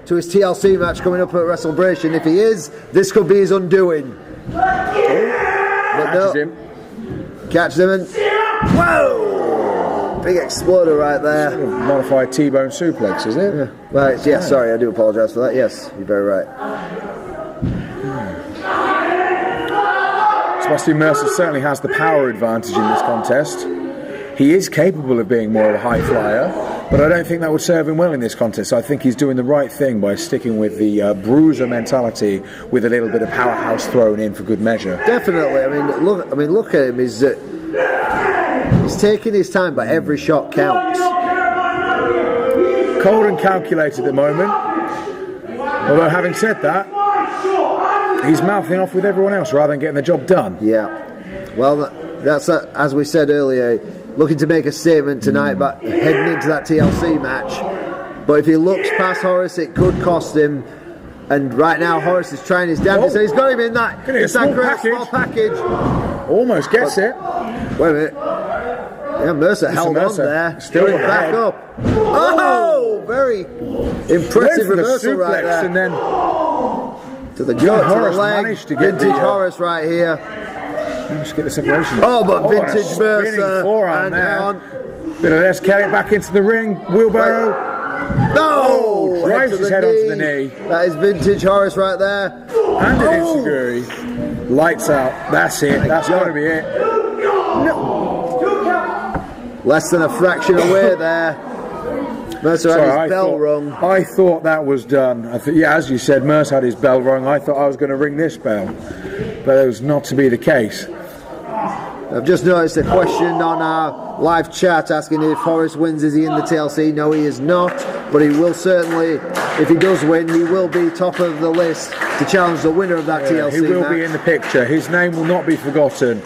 to his TLC match coming up at WrestleBration. If he is, this could be his undoing. Catches him. Catches him and whoa! Big exploder right there. Sort of modified T-bone suplex, is it? Yeah. Right. Yeah. Sorry, I do apologise for that. Yes, you're very right. Sebastian Mercer certainly has the power advantage in this contest. He is capable of being more of a high flyer, but I don't think that would serve him well in this contest. I think he's doing the right thing by sticking with the bruiser mentality with a little bit of powerhouse thrown in for good measure. Definitely. I mean, look at him. He's taking his time, but every shot counts. Cold and calculated at the moment. Although having said that, he's mouthing off with everyone else rather than getting the job done. Yeah. Well, that's as we said earlier, looking to make a statement tonight about heading into that TLC match. But if he looks past Horus, it could cost him. And right now, Horus is trying his damnedest. So he's got him in that. Small package. Almost gets it. Wait a minute. Yeah, Mercer held on there. Still back up. Oh, very impressive reversal right there. And then to the gut, Horus to the leg. managed to get Vintage Horus right here. Just get the separation. Oh, but vintage Mercer. Forearm there. Bit of this, carry it back into the ring. Wheelbarrow. No! Drives his head onto the knee. That is vintage Horus right there. And an enziguri. Lights out. That's it. That's got to be it. Less than a fraction away there. Mercer had his bell rung. I thought that was done. Yeah, as you said, Mercer had his bell rung. I thought I was going to ring this bell. But it was not to be the case. I've just noticed a question on our live chat asking if Horus wins, is he in the TLC? No, he is not, but he will certainly, if he does win, he will be top of the list to challenge the winner of that TLC He will match. be in the picture. His name will not be forgotten.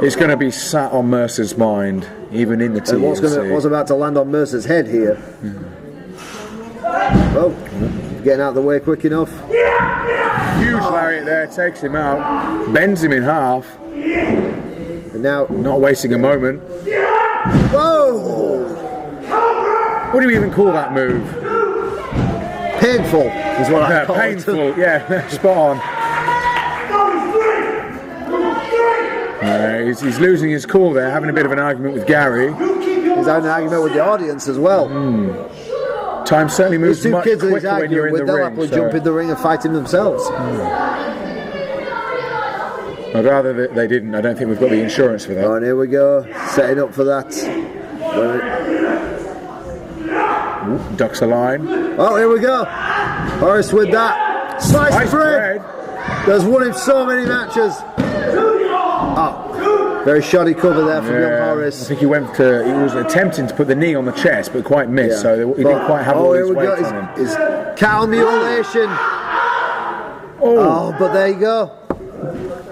It's going to be sat on Mercer's mind, even in the TLC. And what's about to land on Mercer's head here? Oh, getting out of the way quick enough. Huge lariat there, takes him out, bends him in half. And now, not wasting a moment. Whoa! What do you even call that move? Painful is what I call painful, it. yeah, spot on. He's losing his cool there, having a bit of an argument with Gary. He's having an argument with the audience as well. Time certainly moves much kids quicker when you're in the they'll ring. happily jump in the ring and fight him themselves. I'd rather that they didn't. I don't think we've got the insurance for that. Oh, and here we go, setting up for that. Ducks a line. Oh, here we go. Horus with that. Sliced bread. There's won him so many matches. Oh, very shoddy cover there from young Horus. I think he was attempting to put the knee on the chest, but quite missed, so he didn't quite have all his weight on him. His cow mutilation. Oh, but there you go.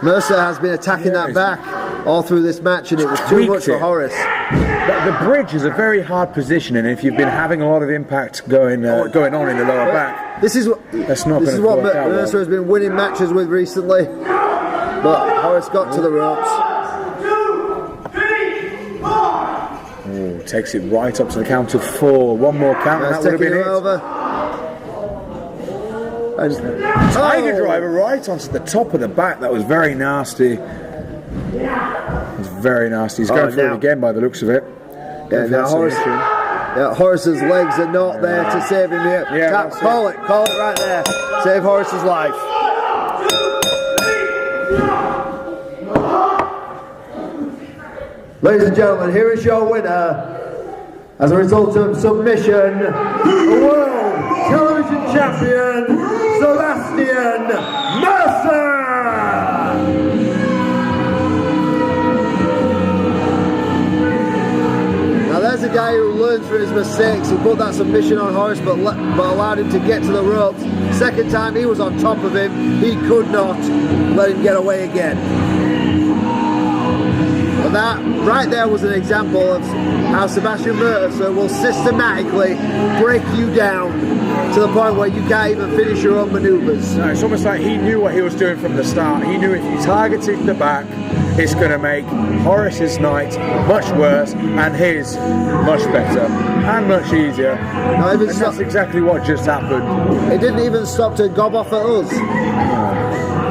Mercer has been attacking that back all through this match, and it was too much for Horus. The bridge is a very hard position, and if you've been having a lot of impact going on in the lower back, this is what Mercer has been winning matches with recently. But Horus got to the ropes. Oh, takes it right up to the count of 4. One more count, and that would have been it. Over. Tiger driver right onto the top of the back. That was very nasty. It was very nasty. He's going for it again by the looks of it. Yeah, now Horus's legs are not there to save him here. Yeah, call it right there. Save Horus's life. Ladies and gentlemen, here is your winner. As a result of submission, the World Television Champion, Sebastian Mercer! Now there's a guy who learns from his mistakes. He put that submission on Horus, but allowed him to get to the ropes. Second time he was on top of him. He could not let him get away again. But that right there was an example of how Sebastian Mercer will systematically break you down to the point where you can't even finish your own manoeuvres. No, it's almost like he knew what he was doing from the start. He knew if you targeted the back, it's going to make Horus's night much worse and his much better and much easier. And that's exactly what just happened. It didn't even stop to gob off at us.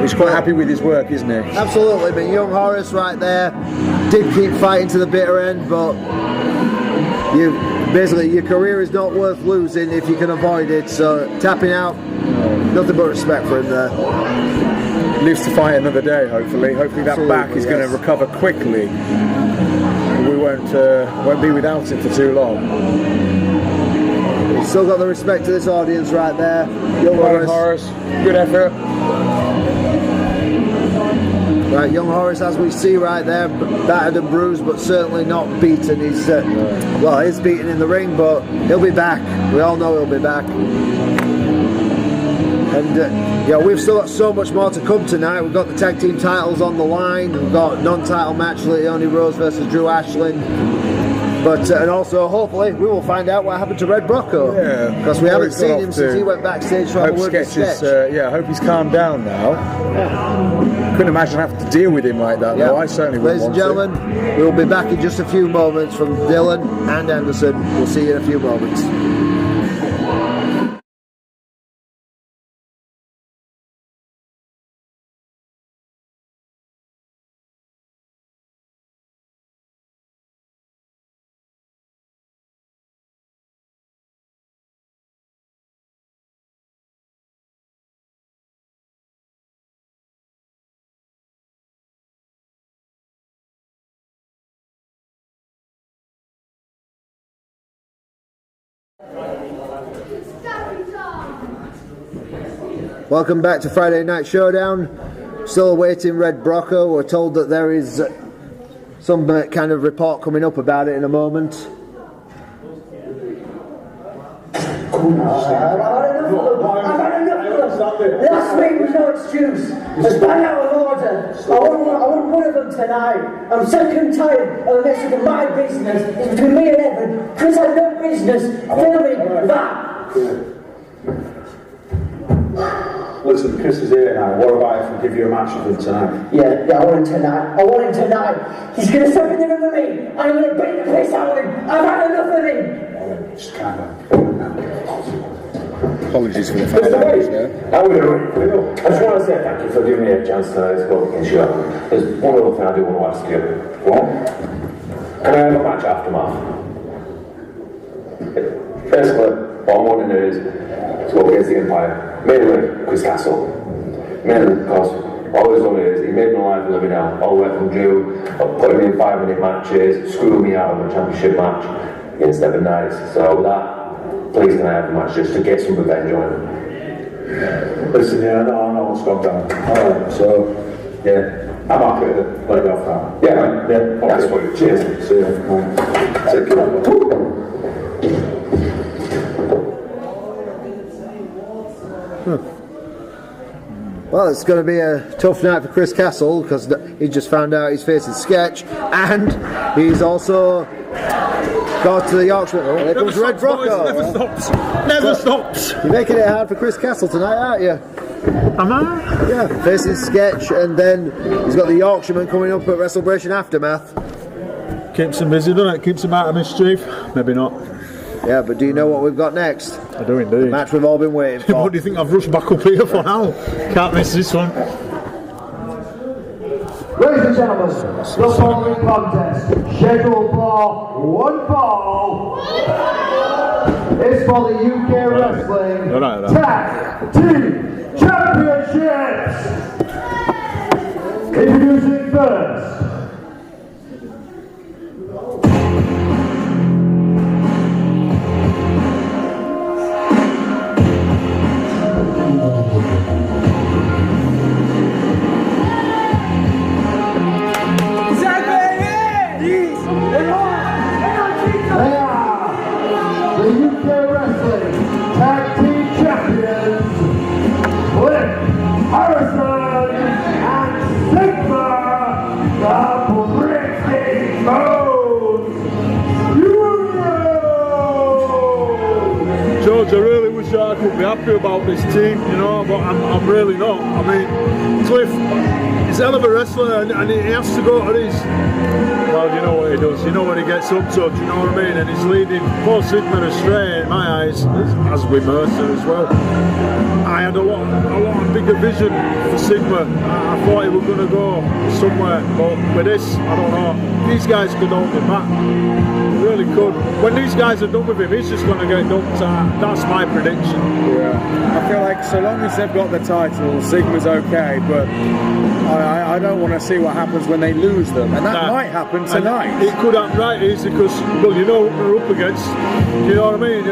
He's quite happy with his work, isn't he? Absolutely, but young Horus right there did keep fighting to the bitter end, but basically your career is not worth losing if you can avoid it, so tapping out, nothing but respect for him there. Lives to fight another day, hopefully. Hopefully that back is going to recover quickly. We won't be without it for too long. He's still got the respect of this audience right there. Young Horus, good effort. Right, young Horus, as we see right there, battered and bruised, but certainly not beaten. He's he's beaten in the ring, but he'll be back. We all know he'll be back. And we've still got so much more to come tonight. We've got the tag team titles on the line. We've got non-title match, Leonie Rose versus Drew Ashlin. But and also, hopefully, we will find out what happened to Red Brocco. Yeah, because we haven't seen him since he went backstage for a word with Sketch. I hope he's calmed down now. Couldn't imagine having to deal with him like that, though. I certainly wouldn't. Ladies and gentlemen, we will be back in just a few moments from Dylan and Anderson. We'll see you in a few moments. Welcome back to Friday Night Showdown. Still awaiting Red Brocco. We're told that there is some kind of report coming up about it in a moment. I've had enough of them. Last week was no excuse. It's bang out of order. I want one of them tonight. I'm sick and tired of the mess of my business. It's between me and Evan. Chris has no business filming that. Listen, Chris is here now. What about if we give you a match with him tonight? Yeah, I want him tonight. I want him tonight. He's going to step in the room with me. I'm going to beat the piss out of him. I've had enough of him. Just calm down. Apologies for the foul language there. I just want to say thank you for giving me a chance tonight to go against you. There's one other thing I do want to ask you. What? Can I have a match aftermath? Basically, what I'm wanting is to go against the Empire. Mainly Chris Castle. Mainly because all he's done is he made my life a living hell all the way from Drew, putting me in 5-minute matches, screwing me out of a championship match against Evan Knights. So with that, please can I have a match just to get some revenge on him? Listen, I know what's gone down. Alright, so I'm happy to let it off now. Yeah. That's what it. Cheers. See you. Take care. Well, it's going to be a tough night for Chris Castle because he just found out he's facing Sketch, and he's also got to the Yorkman. Oh, there comes Red Brocco. Never stops. You're making it hard for Chris Castle tonight, aren't you? Am I? Yeah, facing Sketch, and then he's got the Yorkshireman coming up at WrestleBration Aftermath. Keeps him busy, doesn't it? Keeps him out of mischief. Maybe not. Yeah, but do you know what we've got next? I do indeed. Match we've all been waiting for. What do you think I've rushed back up here for now? Can't miss this one. Ladies and gentlemen, the following contest, scheduled for one fall, is for the UK Wrestling Tag Team Championships. Introducing first, George, I really wish I could be happy about this team, you know, but I'm really not. I mean, Cliff, he's a hell of a wrestler, and he has to go to these. Well, you know what he does. You know what he gets up to. Do you know what I mean? And he's leading poor Sigma astray in my eyes, as with Mercer as well. I had a lot of bigger vision for Sigma. I thought he was going to go somewhere, but with this, I don't know. These guys could hold him back. They really could. When these guys are done with him, he's just going to get dumped. That's my prediction. Yeah. I feel like so long as they've got the title, Sigma's okay, but I don't want to see what happens when they lose them, and that might happen tonight. And it could happen right easy because, well, you know what we're up against. You know what I mean?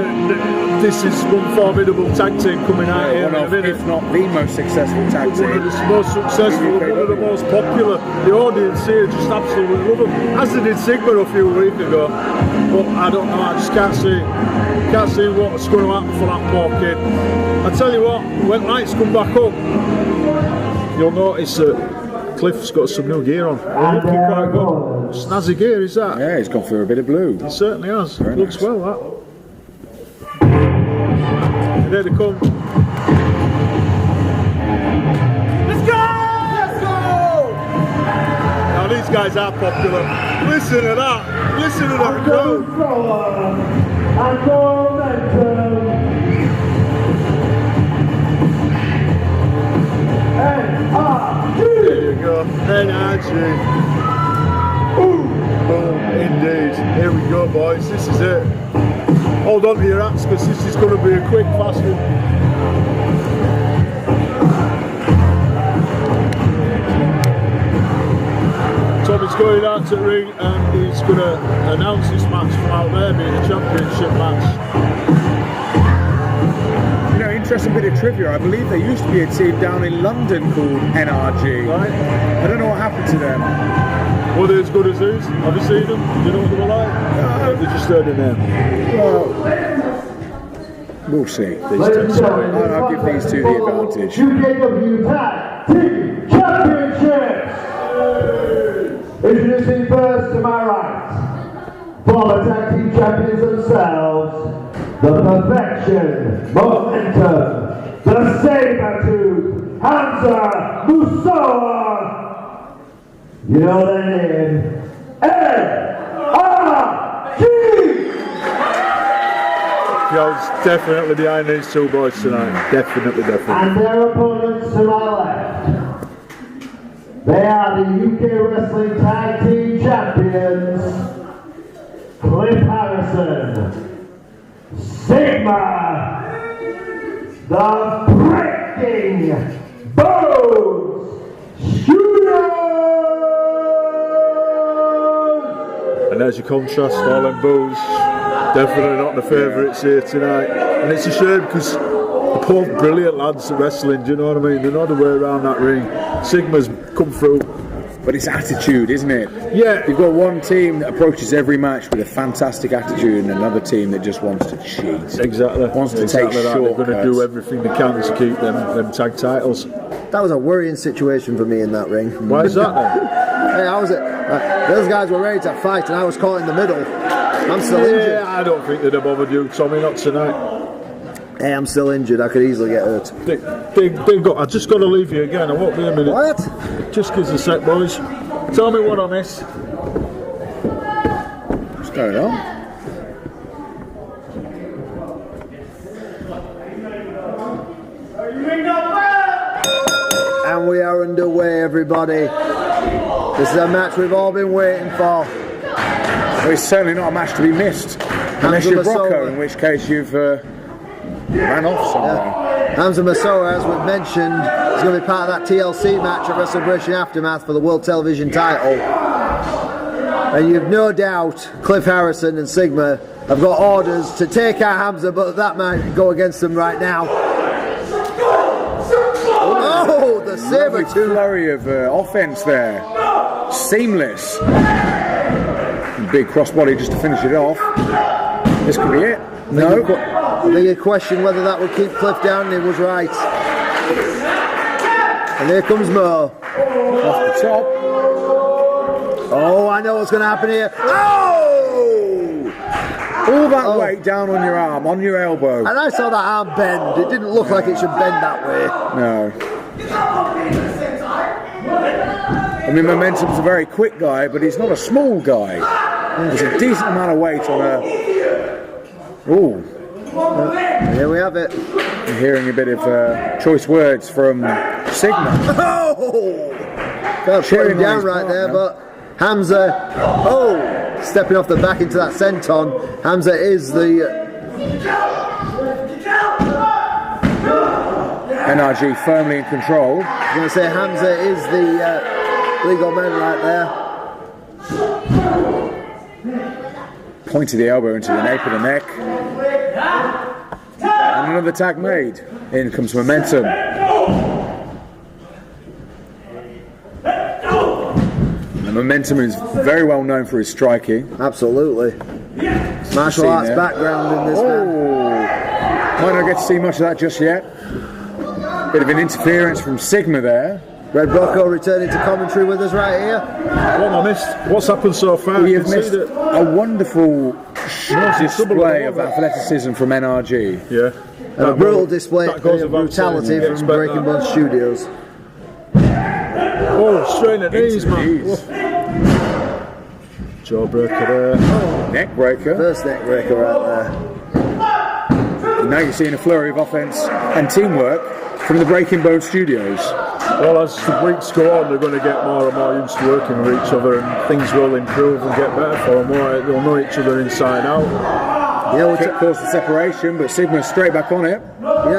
This is one formidable tag team coming out here. One of, if not the most successful tag team. One of the most successful, one of the most popular. The audience here just absolutely love them, as they did Sigma a few weeks ago. But I don't know, I just can't see what's going to happen for that poor kid. I tell you what, when lights come back up, you'll notice that Cliff's got some new gear on. Looking quite good. Snazzy gear, is that? Yeah, he's gone for a bit of blue. He certainly has. Very Looks nice. well, that. There they come. Let's go! Let's go! Now these guys are popular. Listen to that. Listen to that crowd. And momentum. There you go. NRG. Boom. Indeed. Here we go, boys. This is it. Hold on to your hats because this is going to be a quick, fast one. Tommy's going out to the ring and he's going to announce this match from out there being a championship match. You know, interesting bit of trivia. I believe there used to be a team down in London called NRG. Right? I don't know what happened to them. Were they as good as these? Have you seen them? Do you know what they were like? They just heard the name. Well, we'll see. I'll give these two the advantage. UKW Tag Team Championships! Introducing first to my right, former tag team champions themselves, the Perfection, Momentum, the Saber-Tooth, Hamza Musawa. You know their name, NRG! John's definitely behind these two boys tonight. Definitely. And their opponents to my left, they are the UK Wrestling Tag Team Champions, Cliff Harrison, Sigma, the Breaking Bones Shooter! And there's your contrast, all them boos. Definitely not the favourites here tonight. And it's a shame because they're both brilliant lads at wrestling, do you know what I mean? They know the way around that ring. Sigma's come through. But it's attitude, isn't it? Yeah. You've got one team that approaches every match with a fantastic attitude and another team that just wants to cheat. Exactly. Wants to exactly take that. shortcuts. They're going to do everything they can to keep them tag titles. That was a worrying situation for me in that ring. Why is that then? Hey, I was those guys were ready to fight and I was caught in the middle. I'm still injured. Yeah, I don't think they'd have bothered you, Tommy, not tonight. Hey, I'm still injured. I could easily get hurt. I just got to leave you again. I won't be a minute. What? Just gives a sec, boys. Tell me what I missed. What's going on? And we are underway, everybody. This is a match we've all been waiting for. Well, it's certainly not a match to be missed. Unless you're Rocco, in which case you've ran off somewhere. Yeah. Hamza Masoa, as we've mentioned, is going to be part of that TLC match at WrestleBration Aftermath for the World Television title. And you've no doubt Cliff Harrison and Sigma have got orders to take out Hamza, but that might go against them right now. Oh, the Saber-Tooth flurry of offense there. Seamless. Big crossbody just to finish it off. This could be it. No. I think you questioned whether that would keep Cliff down, and he was right. And here comes Mo. Off the top. Oh, I know what's going to happen here. Oh! All that weight down on your arm, on your elbow. And I saw that arm bend. It didn't look like it should bend that way. No. I mean, Momentum's a very quick guy, but he's not a small guy. There's a decent amount of weight on a... Ooh. Here we have it. I'm hearing a bit of choice words from Sigma. Oh! Got to put him down right there, but Hamza, stepping off the back into that senton. Hamza is the... NRG firmly in control. I'm going to say Hamza is the legal man right there. Point of the elbow into the nape of the neck. And another tag made. In comes Momentum. And Momentum is very well known for his striking. Absolutely. Martial arts background in this man. Might not get to see much of that just yet. Bit of an interference from Sigma there. Red Rocco returning to commentary with us right here. What I missed? What's happened so far? We have missed a wonderful display of athleticism from NRG. Yeah. And a brutal display of brutality from Breaking Bone Studios. Oh, straight at knees, man. Jawbreaker there. Neck breaker. First neck breaker right there. And now you're seeing a flurry of offense and teamwork from the Breaking Bone Studios. Well, as the weeks go on, they're going to get more and more used to working with each other, and things will improve and get better for them. They'll know each other inside out. Kick caused the separation, but Sigma's straight back on it.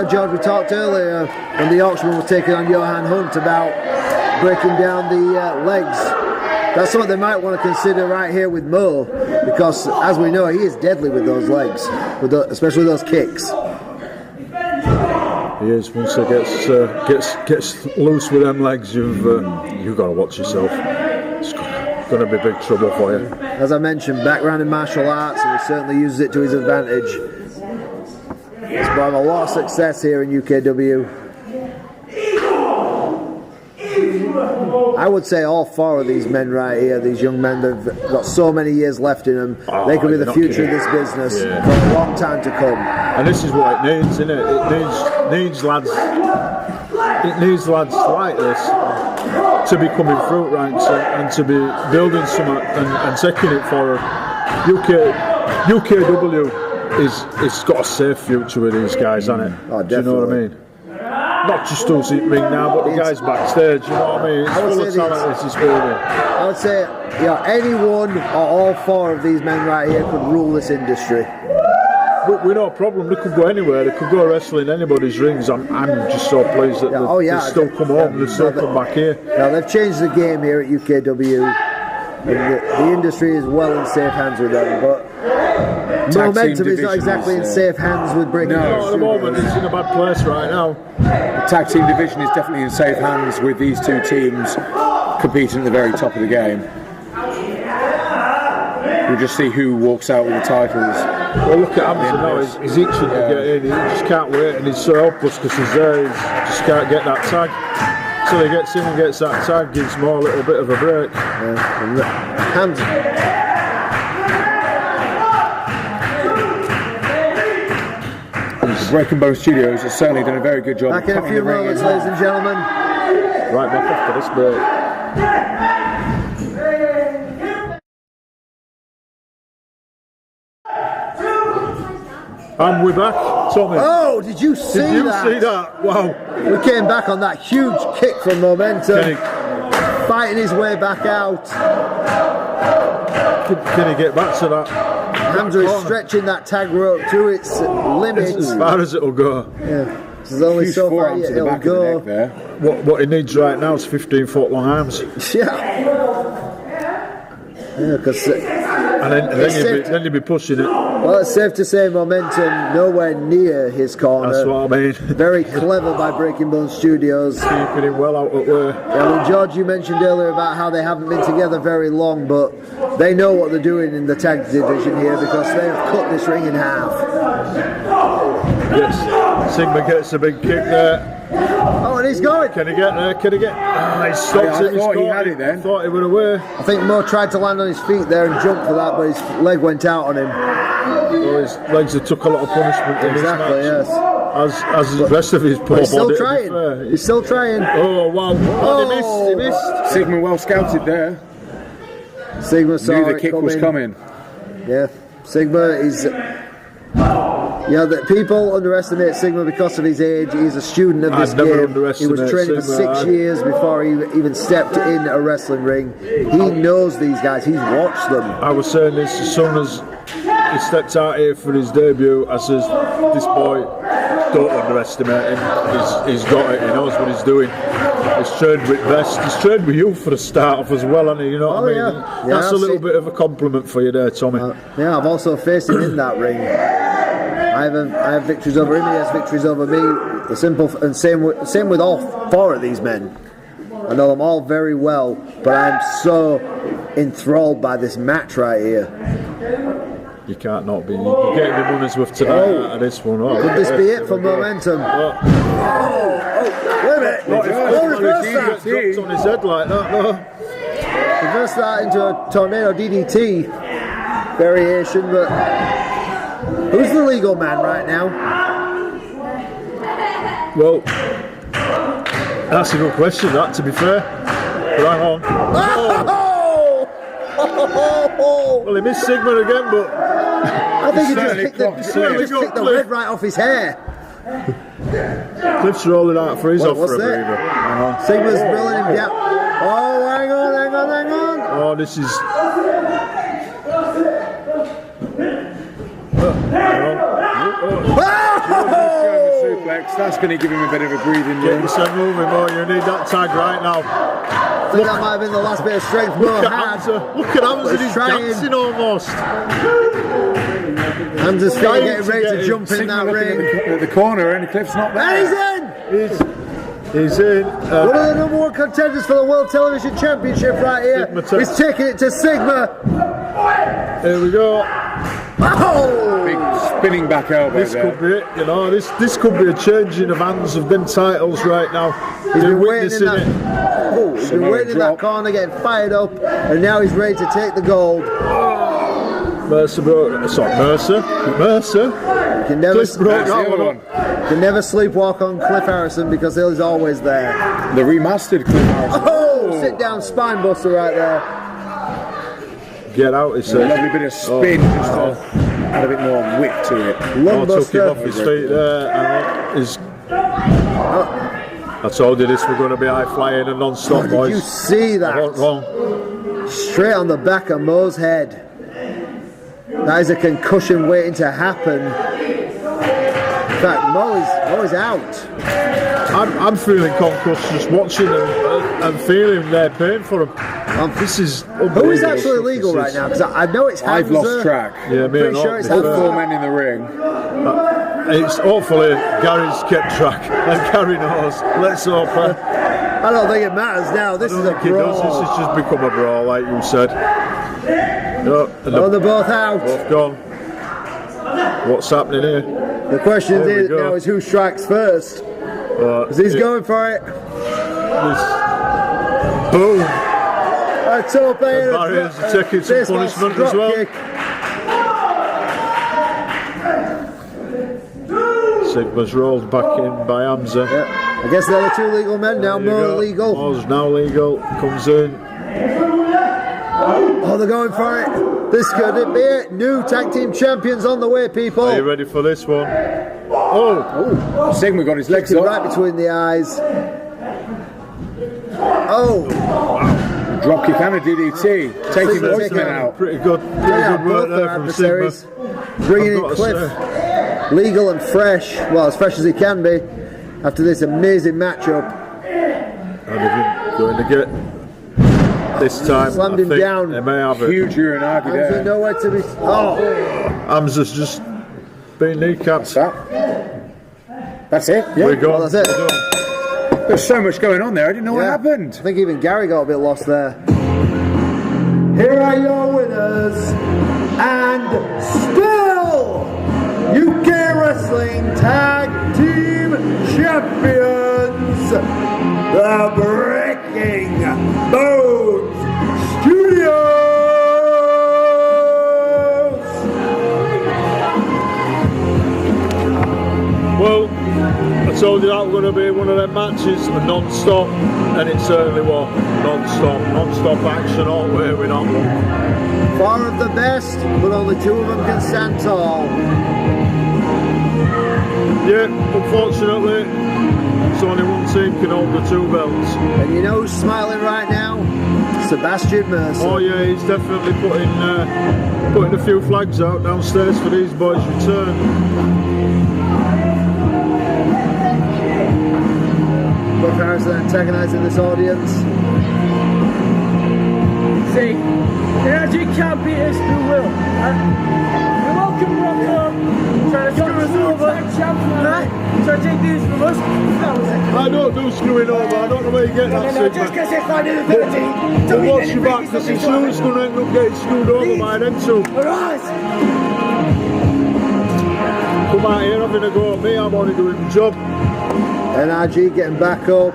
George, we talked earlier when the Yorkman was taking on Johan Hunt about breaking down the legs. That's something they might want to consider right here with Mo, because as we know, he is deadly with those legs, especially those kicks. He is. Once he gets loose with them legs, you've got to watch yourself. It's going to be big trouble for you. As I mentioned, background in martial arts, and he certainly uses it to his advantage. He's brought a lot of success here in UKW. I would say all four of these men right here, these young men, they've got so many years left in them. They could be the future of this business for a long time to come. And this is what it needs, isn't it? It needs lads. It needs lads like this to be coming through ranks and to be building something and taking it for UKW. It's got a safe future with these guys, hasn't it? Oh, definitely. Do you know what I mean? Not just us in ring now, but the guys backstage, you know what I mean? It's full of talent, this building. I would say, any one or all four of these men right here could rule this industry. But we're no problem, they could go anywhere, they could go wrestling anybody's rings. I'm just so pleased that they still come home, they still come back here. Now, they've changed the game here at UKW. And the industry is well in safe hands with them, but Momentum is not exactly in safe hands with Breaking Bone. No, at the moment it's in a bad place right now. The tag team division is definitely in safe hands with these two teams competing at the very top of the game. We'll just see who walks out with the titles. Well, look at Hamza now, he's itching to get in, he just can't wait, and he's so helpless because he's there, he just can't get that tag. So he gets in and gets that tag, gives Mo a little bit of a break. Hamza. Breaking Bone Studios has certainly done a very good job. Back in a few moments, ladies and gentlemen. Right back after this break. And we're back. Tommy. Oh, did you see that? Did you see that? Wow. We came back on that huge kick from Momentum. Fighting his way back out. Can he get back to that? Hamza is stretching that tag rope to its limit. As far as it'll go. Yeah. There's only so far it'll go. What he needs right now is 15-foot long arms. Yeah. Because and then you'd be pushing it. Well, it's safe to say Momentum nowhere near his corner. That's what I mean. Very clever by Breaking Bone Studios. Keeping him well out of the way. Yeah, well, George, you mentioned earlier about how they haven't been together very long, but they know what they're doing in the tag division here because they have cut this ring in half. Sigma gets a big kick there. Oh, and he's going. Can he get there? Can he get? He stops it. I thought he had it then. I thought he went away. I think Mo tried to land on his feet there and jump for that, but his leg went out on him. Well, his legs have took a lot of punishment in Exactly, this match. yes. As the rest of his poor But he's still body, to be trying. fair. He's still trying. Oh wow! Oh. He missed. Sigma well scouted there. Sigma saw Knew the it kick was coming. Yeah, Sigma is. Yeah, that people underestimate Sigma because of his age. He's a student of this I'd never game. He underestimate was training for Sigma. 6 years before he even stepped in a wrestling ring. He knows these guys. He's watched them. I was saying this as soon as he stepped out here for his debut. I says, "This boy, don't underestimate him. He's got it. He knows what he's doing. He's trained with best. He's trained with you for the start off as well, hasn't he? You know what I mean? Yeah. That's I've a little seen- bit of a compliment for you there, Tommy. Yeah, I've also faced him in that ring. I have victories over him. He has victories over me. The simple and same with all 4 of these men. I know them all very well, but I'm so enthralled by this match right here. You can't not be. You're getting the money's worth tonight out of this one. Oh, Could this be it for momentum? Oh, Wait a minute! not if Oh, reverse he that! gets dropped on his head like that. No. Reverse that into a tornado DDT variation, but who's the legal man right now? Well, that's a good question. That, to be fair. But hang on. Oh! Well, he missed Sigma again, but I think he just kicked the red right off his hair. Cliff's rolling out for his What- off what's for a that? breather. Hang on. Sigma's drilling him down. Oh, hang on. Oh, this is. Suplex. That's going to give him a bit of a breathing Get room. yourself moving, Mo. You need that tag right now. I think that might have been the last bit of strength Mo Look at had. Hamza. Look at Hamza. He's He's trying. dancing almost. Hamza's Trying getting to ready get to him. jump in Sigma that looking ring. at the corner, and Cliff's not there. And he's in! He's in. One of the number 1 contenders for the World Television Championship right here. Sigma tech. He's taking it to Sigma. Here we go. Oh! Big spinning back elbow This there. could be it. You know, this could be a changing of hands of them titles right now. He's You're been waiting in witnessing that. it. Oh, he's been Samoa waiting in that drop. corner, getting fired up, and now he's ready to take the gold. Mercer broke. Sorry, Mercer. Can never, Cliff broke That's the that other one one. up. can never sleepwalk on Cliff Harrison because he's always there. The remastered Cliff Harrison. Oh, sit down spine buster right there. Get out, he A said. lovely bit of spin, just to add a bit more whip to it. Lung Oh, took him buster. off his feet there. And he's. I told you this was going to be high flying and non-stop, Did boys. you see I wasn't that? wrong. Straight on the back of Mo's head. That is a concussion waiting to happen. In fact, Mo is out. I'm feeling concussed just watching and feeling their pain for him. This is unbelievable. Who is actually stuff, legal this right is. now? Because I know it's Hamza. I've lost track. Yeah, me Pretty and sure it's All Hamza. 4 men in the ring. It's hopefully Gary's kept track and Gary knows. Let's hope. I don't think it matters now. This is a It does. This brawl. has just become a brawl, like you said. No, and Oh, they're both out. both gone. What's happening here? The question There we is go. now is who strikes first. Because he's going for it. Boom. A tope and Barriers are taking some this one's punishment as drop well. kick. Sigma's rolled back in by Hamza. Yeah. I guess they're the 2 legal men now. There you More go. legal. Mo's now legal. Comes in. Oh, they're going for it. This could it be it. New tag team champions on the way, people. Are you ready for this one? Oh, Sigma got his legs Kick up. right between the eyes. Oh, Drop kick and a DDT. Taking Sigma both taking men out. out. pretty good yeah, work both there their from Sigma. adversaries. Bringing I've in got to Cliff. say. Legal and fresh. Well, as fresh as he can be after this amazing matchup. And they're going to get this time. Slammed I him think down. They may have it. Huge urinagi Hamza there. nowhere to be. Oh, Hamza's just been kneecapped. That's it. Yeah. We're gone. well, that's it. There's so much going on there. I didn't know what Yeah. happened. I think even Gary got a bit lost there. Here are your winners, and still UK Wrestling Tag Team Champions, the Breaking Bones Studios. Well, I told you that was going to be one of them matches, a non-stop, and it certainly was non-stop action all the way with that one. 4 of the best, but only 2 of them can stand tall. Yeah, unfortunately, it's only one team can hold the 2 belts. And you know who's smiling right now? Sebastian Mercer. Oh yeah, he's definitely putting a few flags out downstairs for these boys' return. Cliff Harrison antagonising this audience. See, energy can't beat us, who will? You're welcome, Rocco. Trying to screw us over. Trying to take these from us. I don't do screwing over, I don't know where you get that No, just because they're finding the 13. But watch your back, because it's soon's going to end up getting screwed over by them 2. Alright. Come out here having a go at me, I'm only doing the job. NRG getting back up,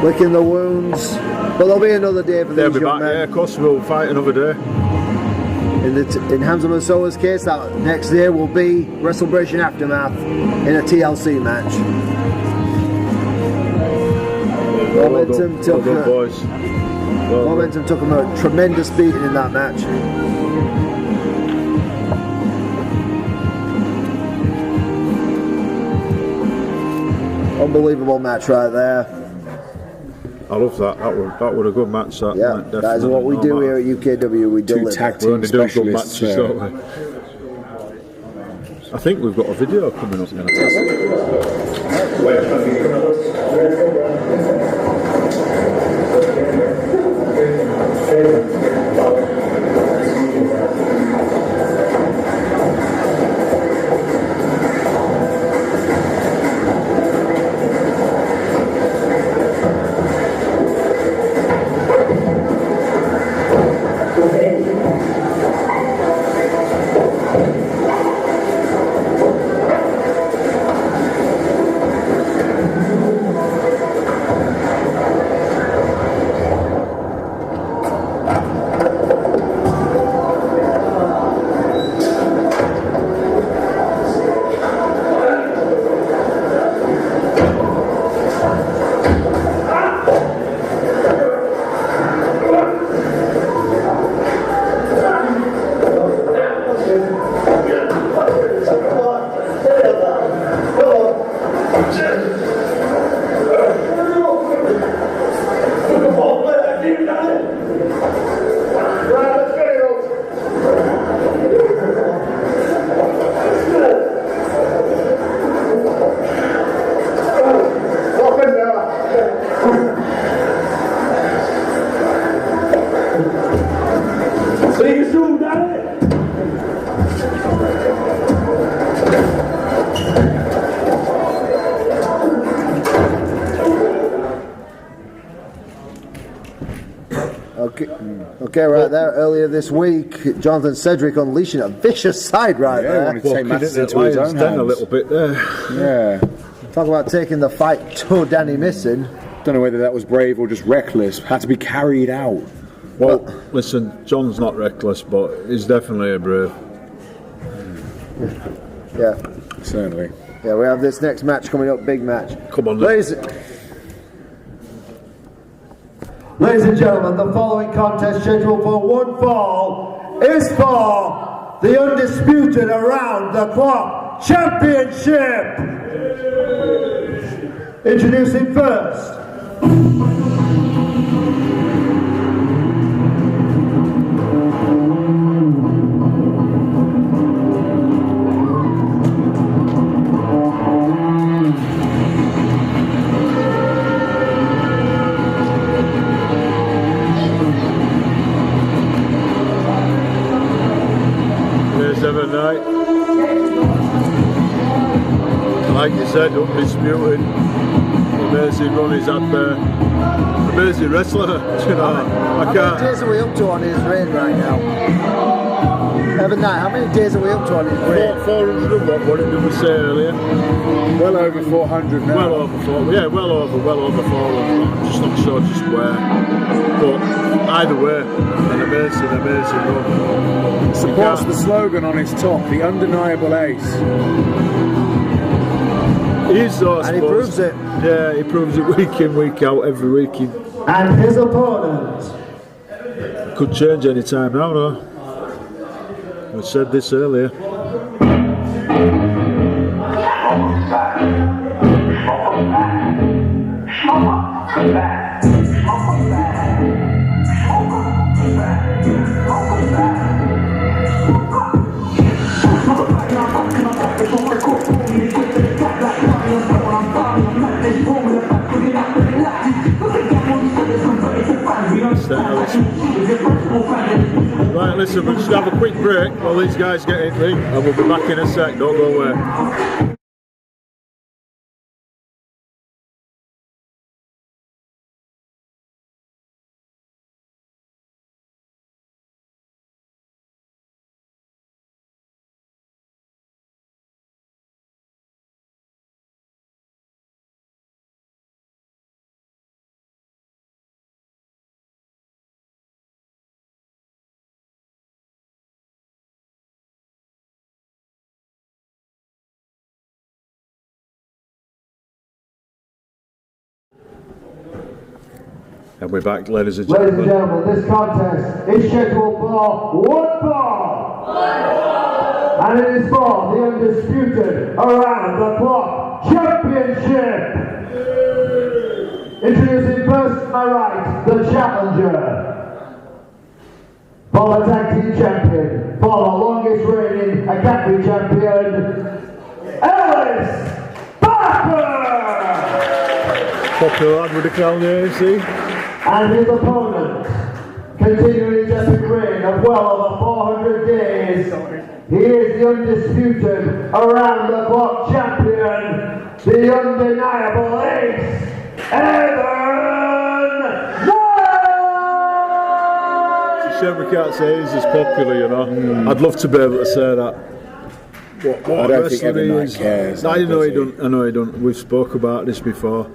licking the wounds. But there'll be another day for They'll these be young back, men. yeah, of course we'll fight another day. In Hamza Masola's case, that next day will be WrestleBration Aftermath in a TLC match. Momentum took him a tremendous beating in that match. Unbelievable match right there. I love that. That was a good match. That Yeah, that is what we do here at UKW. We 2 deliver. tag We team only do good specialists. matches, don't we? I think we've got a video coming up now. Okay, right there. Earlier this week, Jonathan Cedric unleashing a vicious side right Yeah, there. wanted to take matters into his own Den a hands. little bit there. Yeah. Talk about taking the fight to Danny missing. Don't know whether that was brave or just reckless. Had to be carried out. Well, listen, John's not reckless, but he's definitely a brave. Yeah, Certainly. yeah. We have this next match coming up. Big match. Come on, then. Ladies and gentlemen, the following contest scheduled for one fall is for the undisputed around the clock championship. Introducing first. Night. Like you said, undisputed. Amazing run he's had there. Amazing wrestler. You know, I How many can't. days are we up to on his reign right now? Evan Knight, how many days are we up to on his break? 401, what did we say earlier? Well over 400 now. Well over 400, yeah, well over 400. I'm just not sure just where. But either way, an amazing run. Supports the slogan on his top, the undeniable ace. He is though, I And he suppose. proves it. Yeah, he proves it week in, week out, every week. He And his opponent, could change any time now, though. We said this earlier. Right, listen, we'll just have a quick break while these guys get in ring, and we'll be back in a sec. Don't go away. And we're back, ladies and ladies and gentlemen. gentlemen, this contest is scheduled for one fall. And it is for the undisputed around the clock championship. Introducing first to my right, the challenger. For the tag team champion, for the longest reigning academy champion, Ellis Popular lad with the crown there, you see? and his opponent, continuing his epic reign of well over 400 days, he is the undisputed around-the-clock champion, the undeniable ace, Evan Knight! It's a shame we can't say he's as popular, you know. I'd love to be able to say that. What I don't think wrestler Evan he Knight is. cares. I know he don't. I know he don't. We've spoke about this before.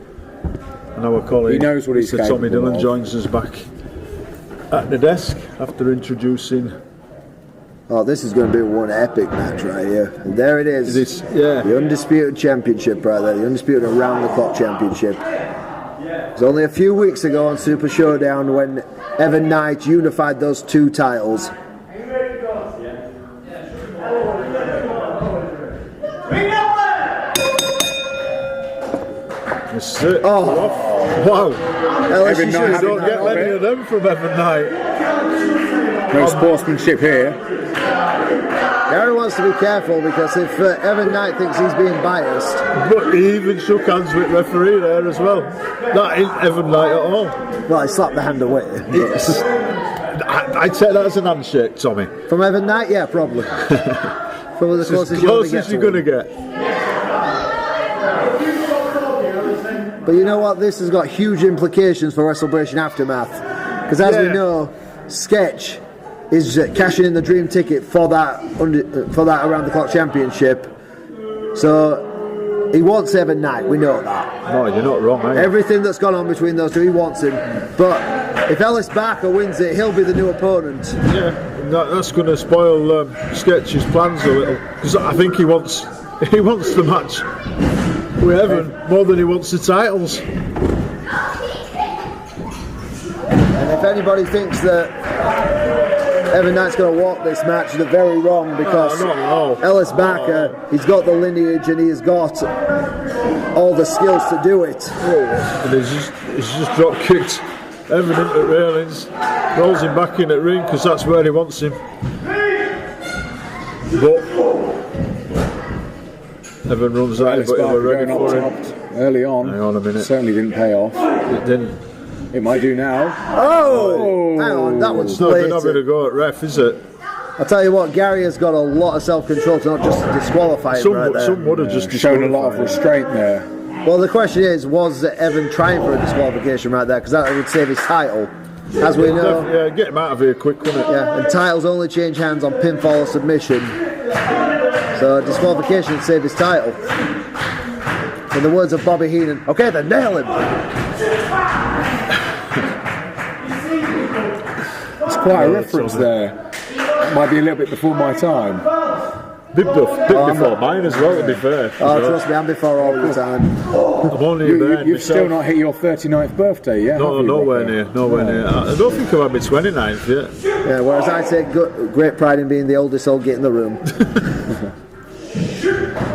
And our colleague, He knows what he's Mr. Tommy capable Dillon, of. joins us back at the desk after introducing. Oh, this is going to be one epic match right here. And there it is. This, yeah. The undisputed championship right there. The undisputed around-the-clock championship. It was only a few weeks ago on Super Showdown when Evan Knight unified those two titles. This is it. Oh. Wow. Ellis, Evan you Knight should You have don't having get that many bit. of them from Evan Knight. No sportsmanship here. Gary wants to be careful because if Evan Knight thinks he's being biased, But he even shook hands with referee there as well. That ain't Evan Knight at all. well, he slapped the hand away. It's, I'd take that as an handshake, Tommy. From Evan Knight, yeah, probably. Probably the It's closest as you'll close ever get as to you're one. going to get. But you know what? This has got huge implications for WrestleBration Aftermath. Because as we Yeah. know, Sketch is cashing in the dream ticket for that around the clock championship. So he wants Evan Knight. We know that. No, you're not wrong, are you? Everything that's gone on between those two, he wants him. But if Ellis Barker wins it, he'll be the new opponent. Yeah, that's going to spoil Sketch's plans a little. Because I think he wants the match with Evan more than he wants the titles. And if anybody thinks that Evan Knight's going to walk this match, they're very wrong because not at all. Ellis Barker, he's got the lineage and he's got all the skills to do it. And he's just drop kicked Evan into railings, rolls him back in at ring because that's where he wants him. But Evan runs out, Ellis but Barker we're ready going for up him. top early on. Hang on a minute. Certainly didn't pay off. It didn't. It might do now. Oh! Hang on, that one's It's not been having a blatant. go at ref, is it? I'll tell you what, Gary has got a lot of self-control to not just disqualify him right there. Some would have just Shown a lot of disqualified him. restraint there. Well, the question is, was Evan trying for a disqualification right there? Because that would save his title. as we know. Yeah, get him out of here quick, wouldn't it? Yeah, and titles only change hands on pinfall or submission. So disqualification would save his title. In the words of Bobby Heenan, okay then, nail him. It's quite a reference there. Might be a little bit before my time. Bit before mine as well, to be fair. Oh, trust me, I'm before all the time. I'm only there. You've still not hit your 39th birthday yet? No, nowhere near. I don't think I've had my 29th yet. Yeah, whereas I take great pride in being the oldest old git in the room.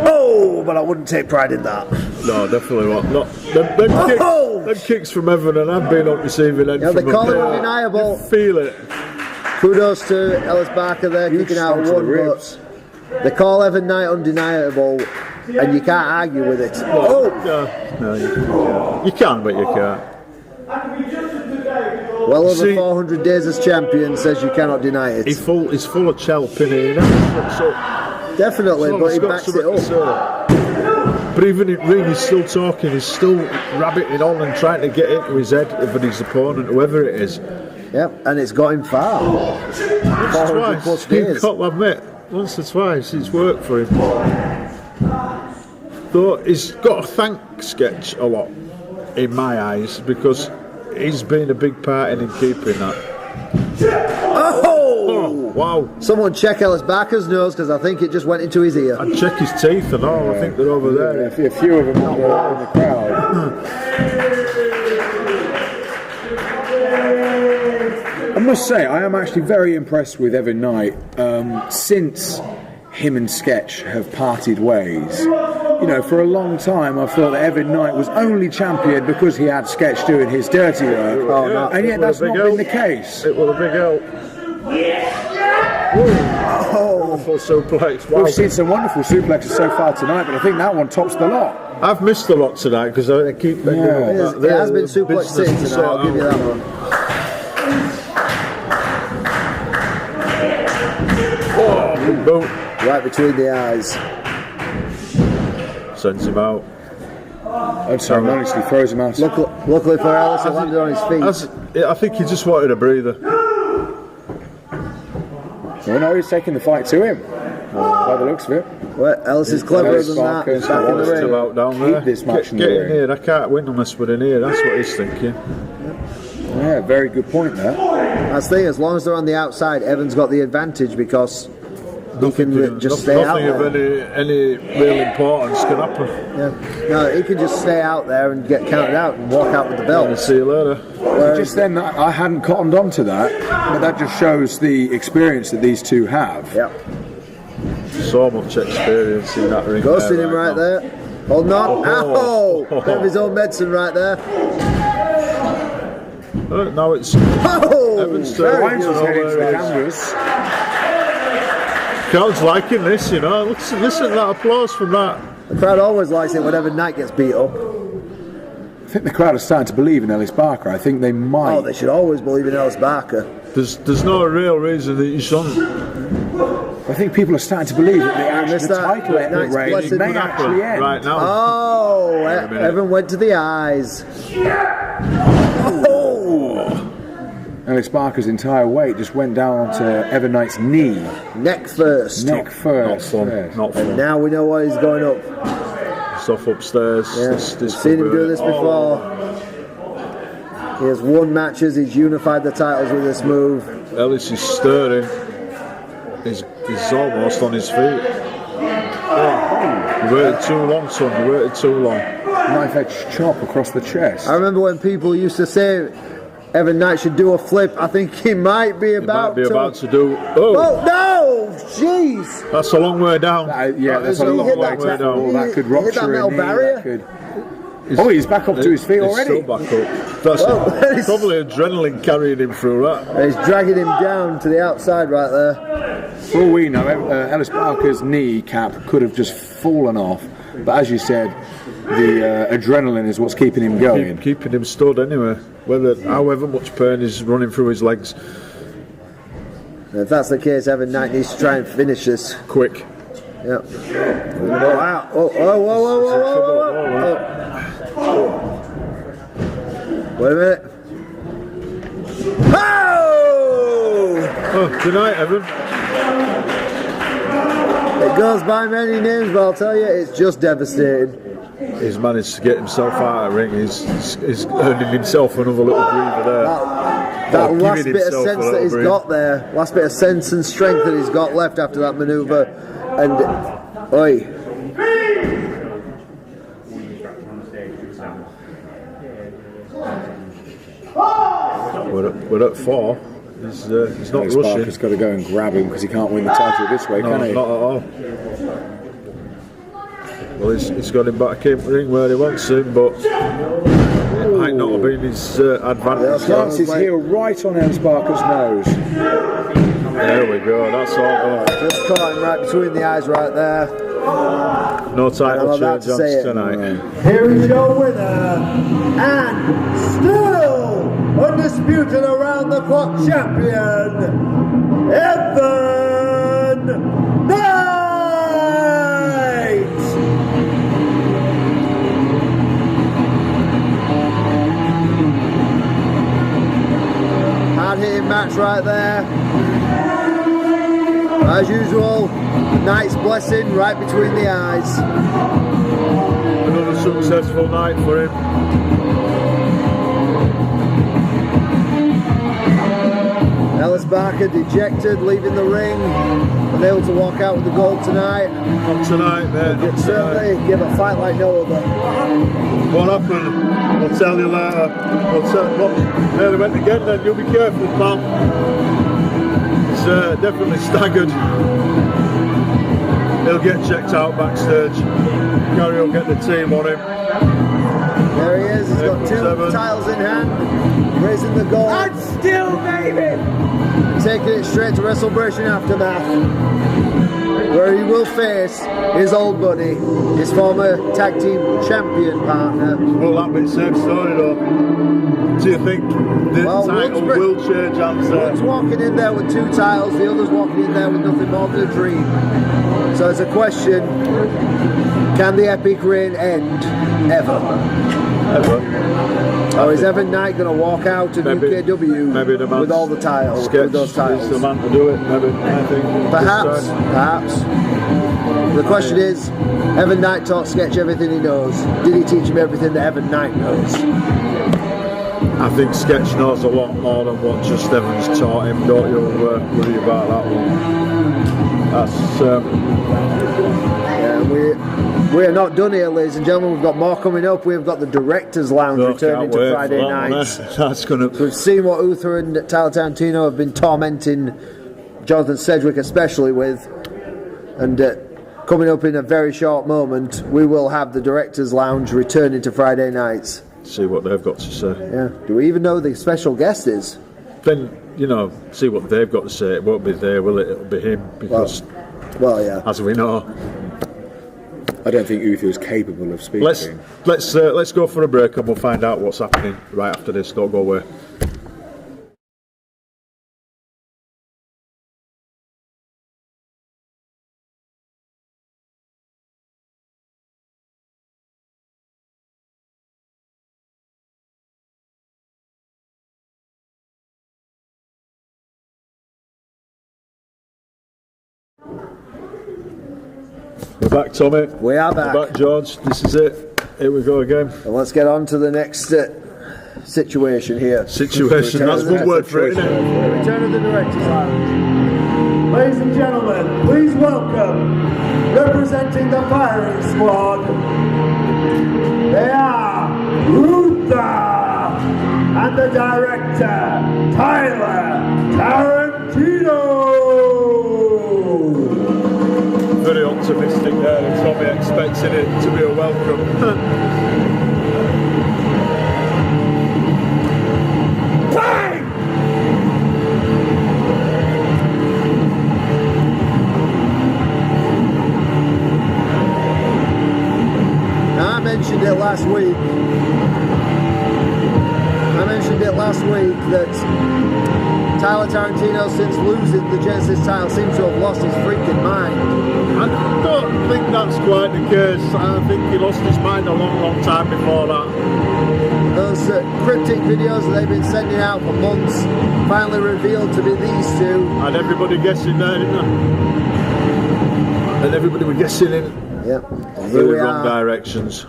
Oh, but I wouldn't take pride in that. No, definitely not. Them kicks from Evan, and I've been on receiving end from they call it them. undeniable. You feel it. Kudos to Ellis Barker there, kicking out one, but they call Evan Knight undeniable, and you can't argue with it. No, you can, but you can't. Well over 400 days as champion says you cannot deny it. He's full of chelp in here. Definitely, but he backs it up. But even in ring, he's still talking. He's still rabbiting on and trying to get into his head of his opponent, whoever it is. Yep, and it's got him far. 400 plus days. You've got to admit, once or twice, it's worked for him. Though he's got to thank Sketch a lot, in my eyes, because he's been a big part in keeping that. Oh! Wow. Someone check Ellis Barker's nose, because I think it just went into his ear. I'd check his teeth and all. I think they're over there. A few of them in the crowd. I must say, I am actually very impressed with Evan Knight. Since him and Sketch have parted ways, you know, for a long time I thought that Evan Knight was only champion because he had Sketch doing his dirty work, and yet that's not been the case. It was a big help. Wonderful suplex. Wow. We've seen some wonderful suplexes so far tonight, but I think that one tops the lot. I've missed a lot tonight because I keep. It has been suplex city tonight. I'll give you that one. Boom. Right between the eyes. Sends him out. Unceremoniously throws him out. Luckily for Ellis, he landed on his feet. I think he just wanted a breather. Oh no, he's taking the fight to him. By the looks of it. Well, Ellis is cleverer than that. He's back in the ring. Out down there. Keep this match in the Get in ring. here. I can't win unless we're in here. That's what he's thinking. Yeah, very good point there. That's the thing, as long as they're on the outside, Evan's got the advantage because he can just stay out there. Nothing of any real importance can happen. Yeah. No, he can just stay out there and get counted out and walk out with the belt. See you later. Just then, I hadn't cottoned on to that, but that just shows the experience that these two have. Yeah. So much experience in that ring. Ghosting him right there. Holding on. Ow! Bit of his own medicine right there. Now it's Evan's Very turn. good. Crowd's liking this, you know. Listen to that applause from that. The crowd always likes it whenever Knight gets beat up. I think the crowd are starting to believe in Ellis Barker. I think they might. Oh, they should always believe in Ellis Barker. There's no real reason that you shouldn't. I think people are starting to believe that the title reign may actually end. Right now. Oh, Evan went to the eyes. Oh! Ellis Barker's entire weight just went down onto Evan Knight's knee. Neck first. Neck first. Not fun. Not fun. And now we know why he's going up. Stuff upstairs. Yeah. We've seen him do this before. He has won matches. He's unified the titles with this move. Ellis is stirring. He's almost on his feet. You waited too long, son. You waited too long. Knife edge chop across the chest. I remember when people used to say Evan Knight should do a flip. I think he might be about to do. Oh no! Jeez! That's a long way down. That's a long way down. That could rupture hit that metal barrier. He's back up to his feet already. He's still back up. That's probably adrenaline carrying him through that. He's dragging him down to the outside right there. For all we know, Ellis Barker's knee cap could have just fallen off. But as you said, the adrenaline is what's keeping him going. Keeping him stood anyway. However much pain is running through his legs. If that's the case, Evan Knight needs to try and finish this. Quick. Yep. Wow. Whoa. Wait a minute. Oh, good night, Evan. It goes by many names, but I'll tell you, it's just devastating. He's managed to get himself out of the ring. He's earning himself another little breather there. That last bit of sense that he's got there, last bit of sense and strength that he's got left after that manoeuvre, and oi. We're at 4. He's not rushing. Barker's got to go and grab him because he can't win the title this way, can he? Not at all. Well, he's got him back in the ring where he wants him, but it might not have been his advantage. Lance's heel right on Ellis Barker's nose. There we go, that's all gone. Just caught him right between the eyes right there. No title change on tonight. Here is your winner, and still undisputed around the clock champion, Evan Knight! Hard hitting match right there. As usual, Knight's blessing right between the eyes. Another successful night for him. Ellis Barker dejected, leaving the ring, unable to walk out with the gold tonight. Not tonight, mate. It certainly give a fight like no other. What happened? I'll tell you later. Nearly went again then, you'll be careful, pal. He's definitely staggered. He'll get checked out backstage. Gary will get the team on him. There he is, he's got 2 titles in hand, raising the gold. And still, baby! Taking it straight to Celebration Aftermath, where he will face his old buddy, his former tag team champion partner. Well, that bit same story though. Do you think the title will change hands there? One's walking in there with 2 titles, the other's walking in there with nothing more than a dream. So it's a question, can the epic reign end ever? Or is Evan Knight going to walk out of UKW with all the titles, with those titles? He's the man to do it, maybe, I think. Perhaps. The question is, Evan Knight taught Sketch everything he knows. Did he teach him everything that Evan Knight knows? I think Sketch knows a lot more than what just Evan's taught him. Don't you worry about that one. That's... We are not done here, ladies and gentlemen. We've got more coming up. We've got the Directors Lounge returning to Friday nights. That's going to... We've seen what Uther and Tyler Tarantino have been tormenting Jonathan Sedgwick especially with. And coming up in a very short moment, we will have the Directors Lounge returning to Friday nights. See what they've got to say. Yeah. Do we even know who the special guest is? Then, see what they've got to say. It won't be there, will it? It'll be him. Because, well yeah. As we know... I don't think Uther is capable of speaking. Let's go for a break and we'll find out what's happening right after this. Don't go away. We're back, Tommy. We are back. We're back, George. This is it. Here we go again. And let's get on to the next situation here. Situation. That's one word for it, isn't it? The return of the Directors Lounge. Ladies and gentlemen, please welcome, representing the firing squad, they are Uther and the director, Tyler Tarantino. Very optimistic there, and Tommy expecting it to be a welcome. Bang! Now, I mentioned it last week. That Tyler Tarantino, since losing the Genesis title, seems to have lost his freaking mind. I don't think that's quite the case. I think he lost his mind a long time before that. Those cryptic videos that they've been sending out for months finally revealed to be these two. And everybody guessing there, didn't they? And everybody were guessing in Here we wrong are. directions.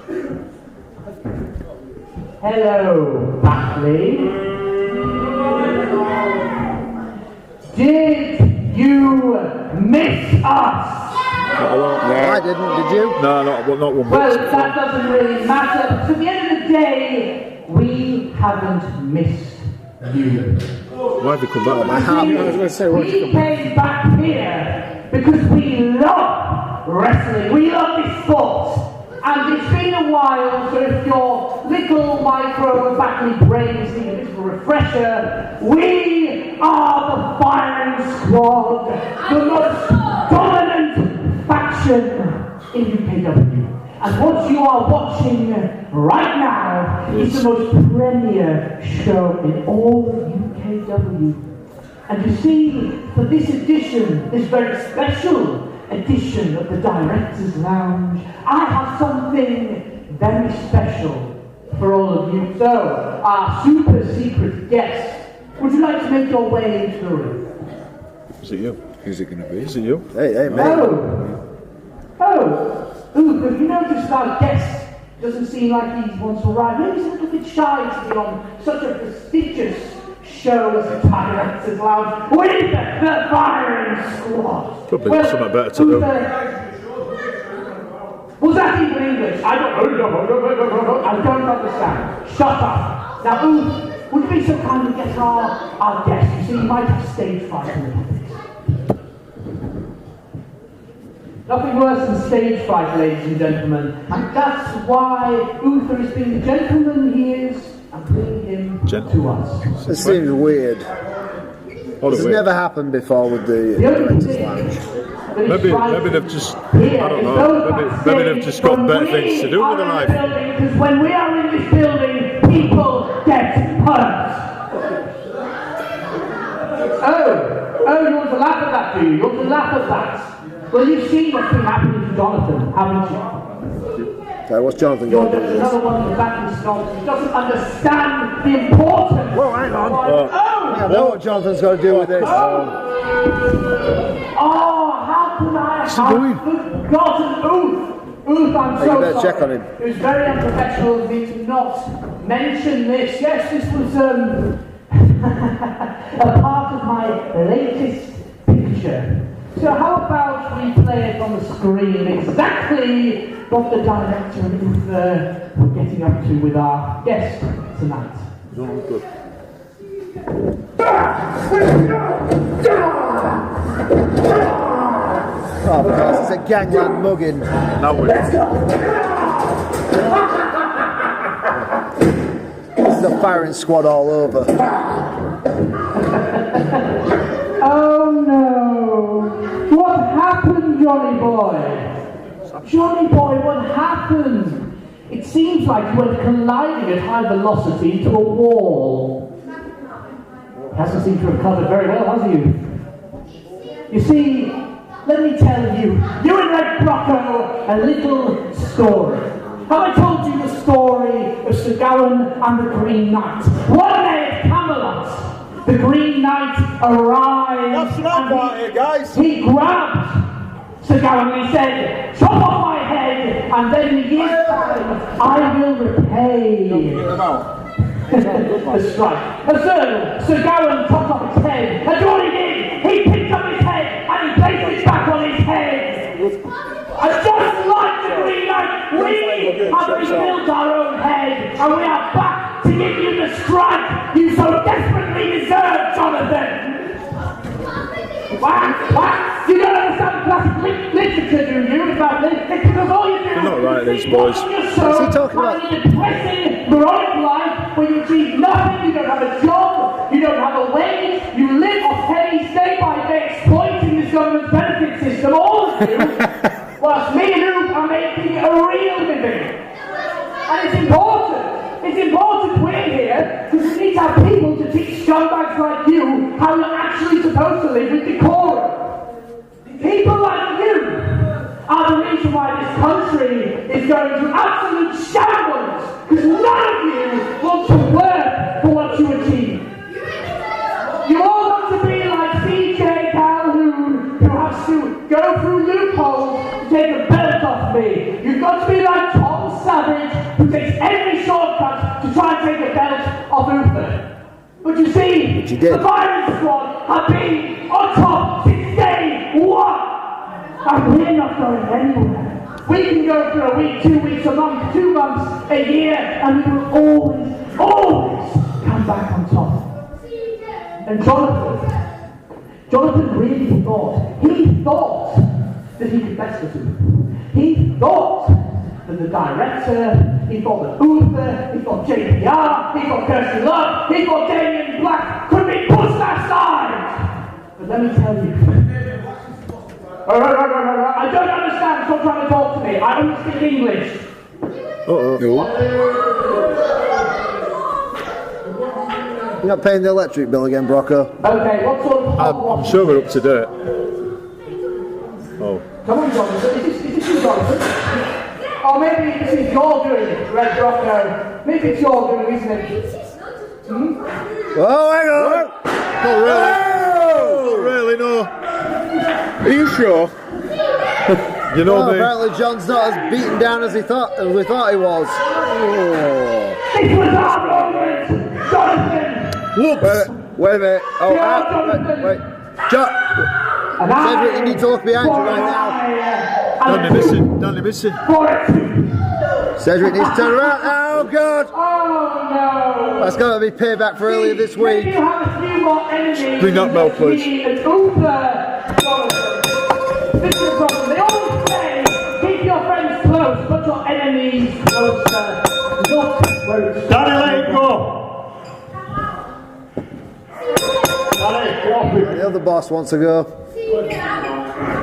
Hello, Batley. Did you miss us? I didn't, did you? No, not one Well, bit. that doesn't really matter. Because at the end of the day, we haven't missed you. Why have they come back? We came back here because we love wrestling. We love this sport. And it's been a while, so if your little micro Batley brains need a bit of a refresher, we are the firing squad, the most dominant faction in UKW. And what you are watching right now is the most premier show in all of UKW. And you see, for this edition, this very special edition of the Directors Lounge, I have something very special for all of you. So, our super secret guest, would you like to make your way into the room? Is it you? Who's it going to be? Is it you? Hey, mate. Ooh, have you noticed our guest doesn't seem like he's wants to arrive? Maybe he's a little bit shy to be on such a prestigious show as the Directors Lounge with the firing squad. Could be something better to do. Was that even English? I don't understand. Shut up. Now, would you be so kind to get our guest? You see, he might have stage fright a little bit. Nothing worse than stage fright, ladies and gentlemen. And that's why Uther is being the gentleman he is and bringing him to us. This seems weird. This has never happened before with the Directors Lounge. Maybe they've just, I don't know, maybe they've just got better things to do with their life. Because when we are in this building, people get hurt. Oh, you want to laugh at that, do you? You want to laugh at that? Well, you've seen what's been happening to Jonathan, haven't you? Okay, what's Jonathan going to do with this? Another one of the Baptist scholars who doesn't understand the importance. Whoa, hang on. I know what Jonathan's going to do with this. Oh, how could I have forgotten Oof, I'm so you better sorry. check on him. It was very unprofessional of me to not mention this. Yes, this was a part of my latest picture. So how about we play it on the screen exactly what the director and Uther were getting up to with our guest tonight. Good. Oh, because it's a gangland mugging. Now we're This is a firing squad all over. Oh no! What happened, Johnny boy? Johnny boy, what happened? It seems like you went colliding at high velocity to a wall. Hasn't seemed to have covered very well, has he? You see, let me tell you, you and Red Brocco, a little story. Have I told you the story of Sir Gawain and the Green Knight? One day at Camelot, the Green Knight arrived. That's not right here, guys. He grabbed Sir Gawain and he said, "Chop off my head, and then in a year's time I will repay." The strike. And so, Sir Gawain chopped off his head, and what he did, he picked up his head and he placed it back on his head. And just like the Green Knight, we have rebuilt our own head, and we are back to give you the strike you so desperately deserve, Jonathan. What? You don't understand classic literature, do you? About this? It's because all you do They're not right, these boys. What's he talking about? A depressing, moronic life where you achieve nothing, you don't have a job, you don't have a wage, you live off pennies day by day exploiting this government's benefit system, all of you, whilst me and you are making a real living. And it's important we're here because we need to have people to teach scumbags like you how you're actually supposed to live with decorum. People like you are the reason why this country is going to absolute shambles because none of you want to work for what you achieve. You all want to be like CJ Calhoun, who has to go through loopholes to take a belt off me. You've got to be like Tom Savage, who takes every shortcut to try and take a belt off Uther. But you see, the Byron squad have been on top since day one. And we're not going anywhere. We can go for a week, 2 weeks, a month, 2 months, a year, and we will always come back on top. And Jonathan really thought that he could best us. He thought that the director, he thought that Uther, he thought JPR, he thought Kirsty Love, he thought Damien Black could be pushed aside. But let me tell you, I don't understand, stop trying to talk to me. I don't speak English. You're not paying the electric bill again, Brocco? Okay, what sort of... I'm sure we're up to date. Oh. Come on, Jonathan. Is this you, Jonathan? Oh, maybe this is your doing, Red Brocco. Maybe it's your doing, isn't it? Oh, hang on! Not really. Not really, no. Are you sure? You know apparently John's not as beaten down as we thought he was. Oh. This was our moment, Jonathan! Wait a minute. Oh, wait. John! Cedric, you need to look behind you right now. Danny missing. Cedric needs to turn around. Oh, God! Oh, no! That's going to be payback for earlier this week. You have a few more enemies. Bring that bell, please. This is the problem. They always say, keep your friends close, but your enemies closer. Look where it's... Danny, let it go! The other boss wants to go.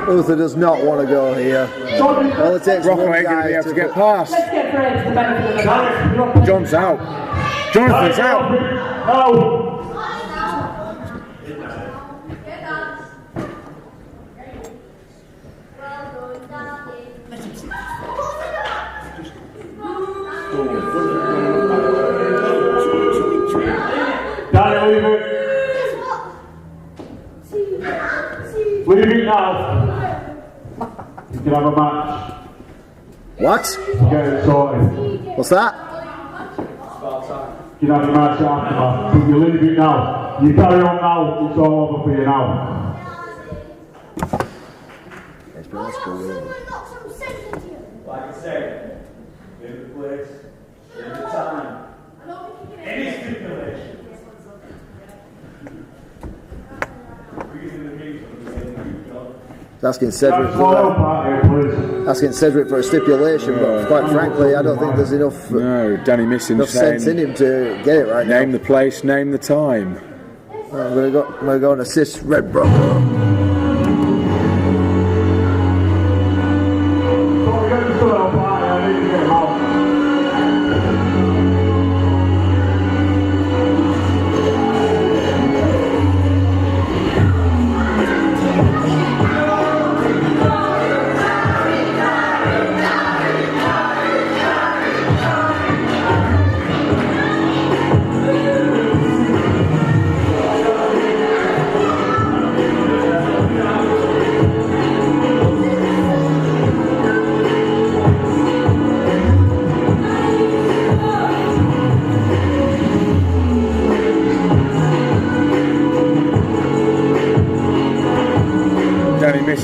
Uther does not want to go here. All it takes Rocco ain't going to be able to get past. Let's get Fred the benefit of the doubt. John's out. Jonathan's out. No. Danny, leave it. Leave it now. You can have a match. What? Get it sorted. What's that? You can have a match after that. But you leave it now. You carry on now. It's all over for you now. Like I said, in the place, in the time, any stipulation. Asking Cedric for a stipulation, but quite frankly, I don't think there's enough sense in him to get it right now. Name the place, name the time. I'm going to go and assist Red Brocco.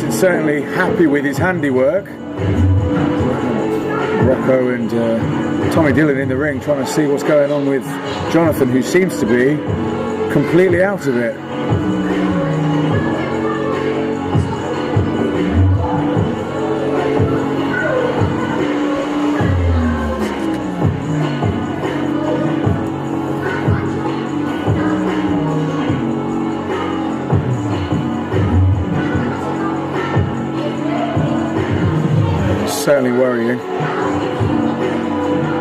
Certainly happy with his handiwork. Rocco and Tommy Dillon in the ring trying to see what's going on with Jonathan, who seems to be completely out of it. Certainly worrying.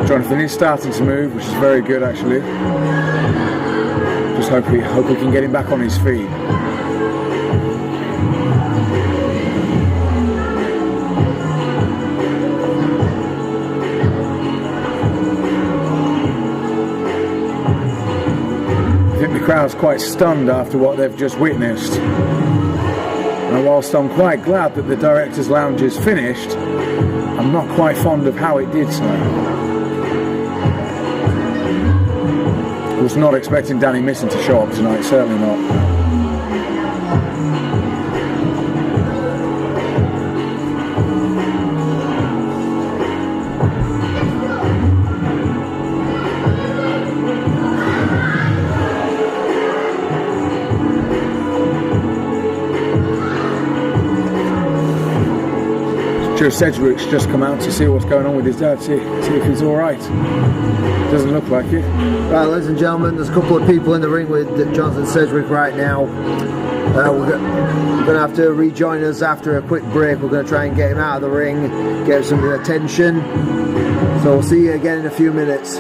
Jonathan is starting to move, which is very good actually. Just hope we can get him back on his feet. crowd's quite stunned after what they've just witnessed. And whilst I'm quite glad that the Directors' Lounge is finished, I'm not quite fond of how it did so. I was not expecting Danny Missing to show up tonight, certainly not. Joe Sedgwick's just come out to see what's going on with his dad, see if he's alright. Doesn't look like it. Right, ladies and gentlemen, there's a couple of people in the ring with Jonathan Sedgwick right now. We're going to have to rejoin us after a quick break. We're going to try and get him out of the ring, get him some attention. So we'll see you again in a few minutes.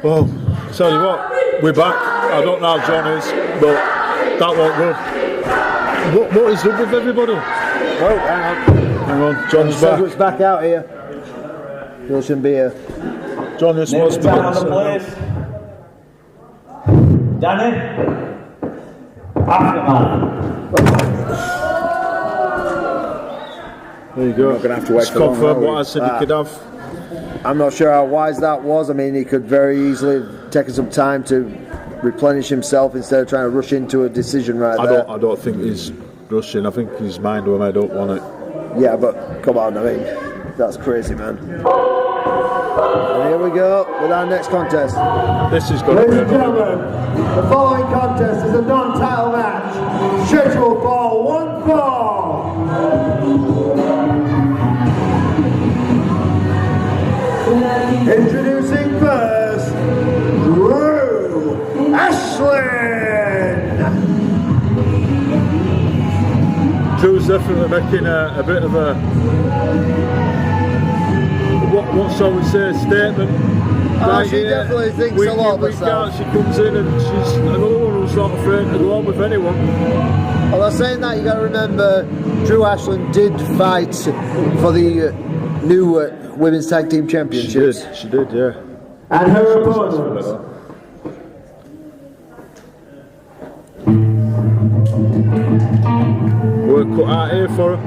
Well, tell you what, we're back. I don't know how John is, but that won't go. What is up with everybody? Oh, Hang on, John's back. Sedgwick's back out here. He shouldn't be here. John, this was down on the place. Danny. Afterman. There you go. We're going to have to wait It's for long, confirmed aren't we? what I said he could have. I'm not sure how wise that was. I mean, he could very easily have taken some time to replenish himself instead of trying to rush into a decision right there. I don't think he's rushing. I think his mind will made up on it. Yeah, but come on, I mean, that's crazy, man. And here we go with our next contest. This is going to be Ladies and gentlemen, the following contest is a non-title match scheduled for one fall. Introducing first, Ashlin. Drew's definitely making a bit of a what shall we say, statement. She definitely thinks a lot of herself. She comes in and she's another one who's not afraid to go on with anyone. Although saying that, you got to remember, Drew Ashlin did fight for the new Women's Tag Team Championships. She did, yeah. And her opponent. Work cut out here for her.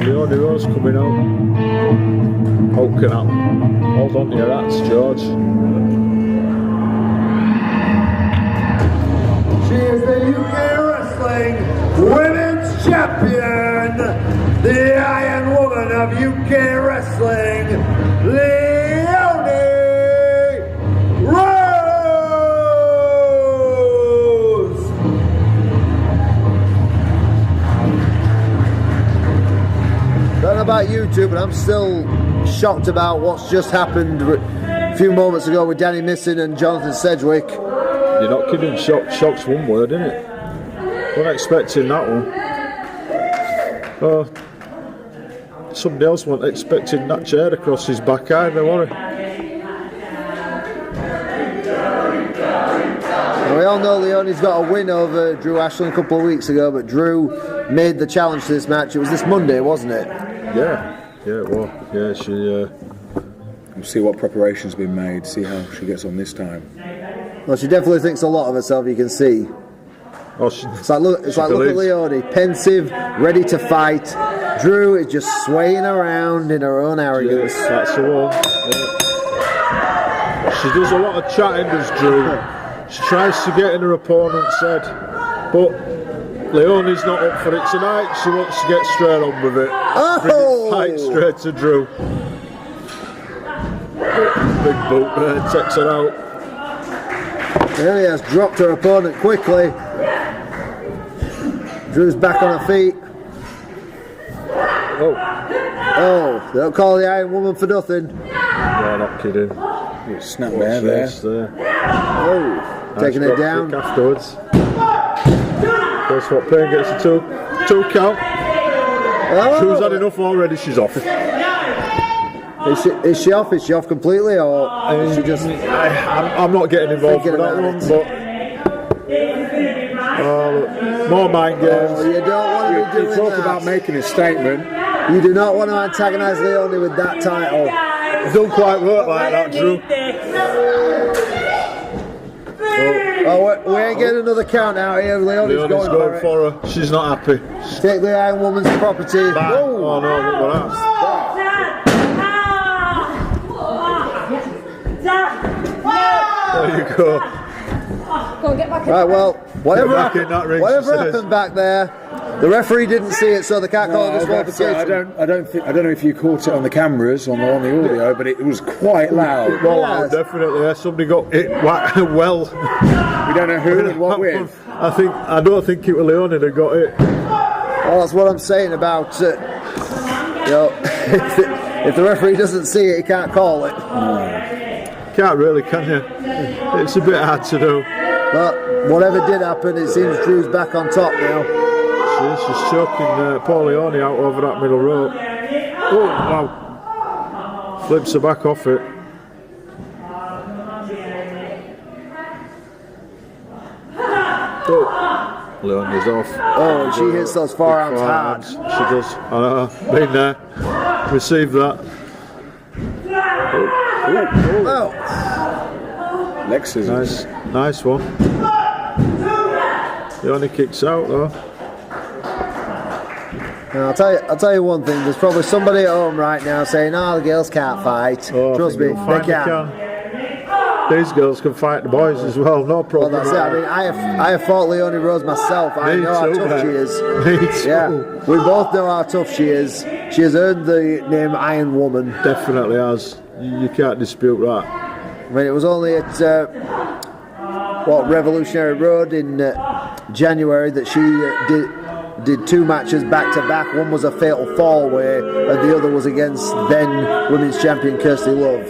Leonie Rose coming out. Hulking up. Hold on to your hats, George. She is the UK Wrestling Women's Champion, the Iron Woman of UK Wrestling, Leonie Rose! Don't know about you two, but I'm still shocked about what's just happened a few moments ago with Danny Missing and Jonathan Sedgwick. You're not kidding, shock's one word, isn't it? Wasn't expecting that one. Somebody else wasn't expecting that chair across his back either, were he? We all know Leonie's got a win over Drew Ashlin a couple of weeks ago, but Drew made the challenge to this match. It was this Monday, wasn't it? Yeah, it was. Yeah, she. We'll see what preparation's been made. See how she gets on this time. Well, she definitely thinks a lot of herself. You can see. Oh, It's like look at Leonie, pensive, ready to fight. Drew is just swaying around in her own arrogance. Yes, that's the one. Yeah. She does a lot of chatting, does Drew. She tries to get in her opponent's head, but Leonie's not up for it tonight. She wants to get straight on with it. Oh! Fight straight to Drew. Big boot there, takes her out. Ellie has dropped her opponent quickly. Drew's back on her feet. Oh, they don't call the Iron Woman for nothing. Yeah, not kidding. Snap there. Oh, taking it down. Afterwards. Guess what? Payne gets a two count. Oh. Drew's had enough already. She's off. Is she off? Is she off completely, or is she just? I'm not getting involved with that one, but more mind games. Oh, you don't want to be doing You talk that. about making a statement. You do not want to antagonise Leonie with that title. It don't quite work like that, Drew. Oh, we ain't getting another count out here. Leonie's going for it. her. She's not happy. Take the Iron Woman's property. Oh no, look at that. There you go. Go on, get back in. Right, well, whatever back in that ring, whatever she says. happened back there, the referee didn't see it, so they can't call it disqualification. I don't know if you caught it on the cameras on the audio, but it was quite loud. Well, definitely. Somebody got it well. We don't know who and what with. I don't think it was Leonie that got it. Well, that's what I'm saying about. If the referee doesn't see it, he can't call it. Can't really, can you? It's a bit hard to do. But whatever did happen, it seems Drew's back on top now. She's choking Paul Leonie out over that middle rope. Oh, wow. Flips her back off it. Oh, Leonie's off. Oh, she hits those forearms hard. She does. I know. Been there. Received that. Oh. Leg scissors. Nice one. Leonie kicks out though. Now, I'll tell you one thing. There's probably somebody at home right now saying, "Oh, the girls can't fight." Trust me, they can. These girls can fight the boys as well, no problem. Well, that's it. I mean, I have fought Leonie Rose myself. I know how tough she is. Me too. Yeah, we both know how tough she is. She has earned the name Iron Woman. Definitely has. You can't dispute that. I mean, it was only at Revolutionary Road in January that she did two matches back to back. One was a fatal fall way, and the other was against then women's champion Kirsty Love.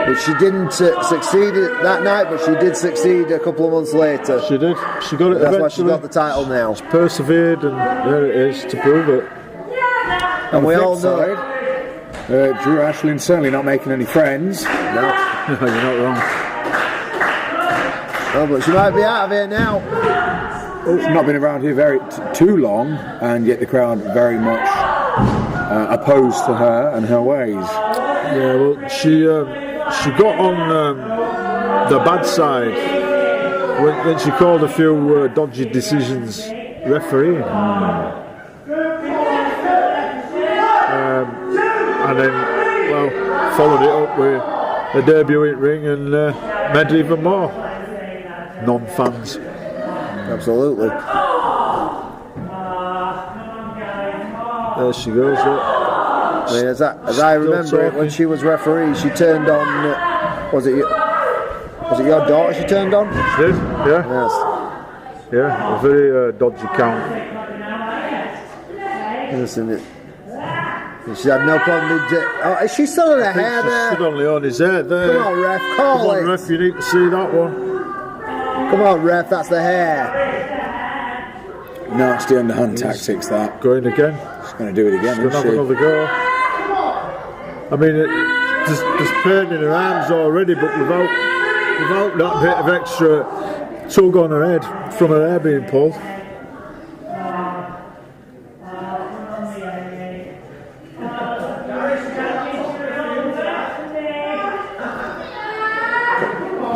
But she didn't succeed that night, but she did succeed a couple of months later. She did. She got it. That's eventually. why she got the title now. She persevered, and there it is to prove it. And we all know. Drew Ashlin certainly not making any friends. No, You're not wrong. oh, but she might be out of here now. She's not been around here too long, and yet the crowd very much opposed to her and her ways. Yeah, well, she got on the bad side when she called a few dodgy decisions refereeing. And then, well, followed it up with a debut in ring and made even more non-fans. Absolutely. There she goes. Look. I mean, as I remember it, when she was referee, she turned on. Was it your daughter she turned on? She did, yeah. Yes. Yeah, a very dodgy count. Listen, she had no problem with it. Oh, is she still in her hair there? She's on Leonie's head there. Come on, ref, call Come on, it. ref, you need to see that one. Come on, ref, that's the hair. Nasty underhand tactics, that. Going again. She's going to do it again, She's going to have another go. I mean, there's pain in her arms already, but without without that bit of extra tug on her head from her hair being pulled.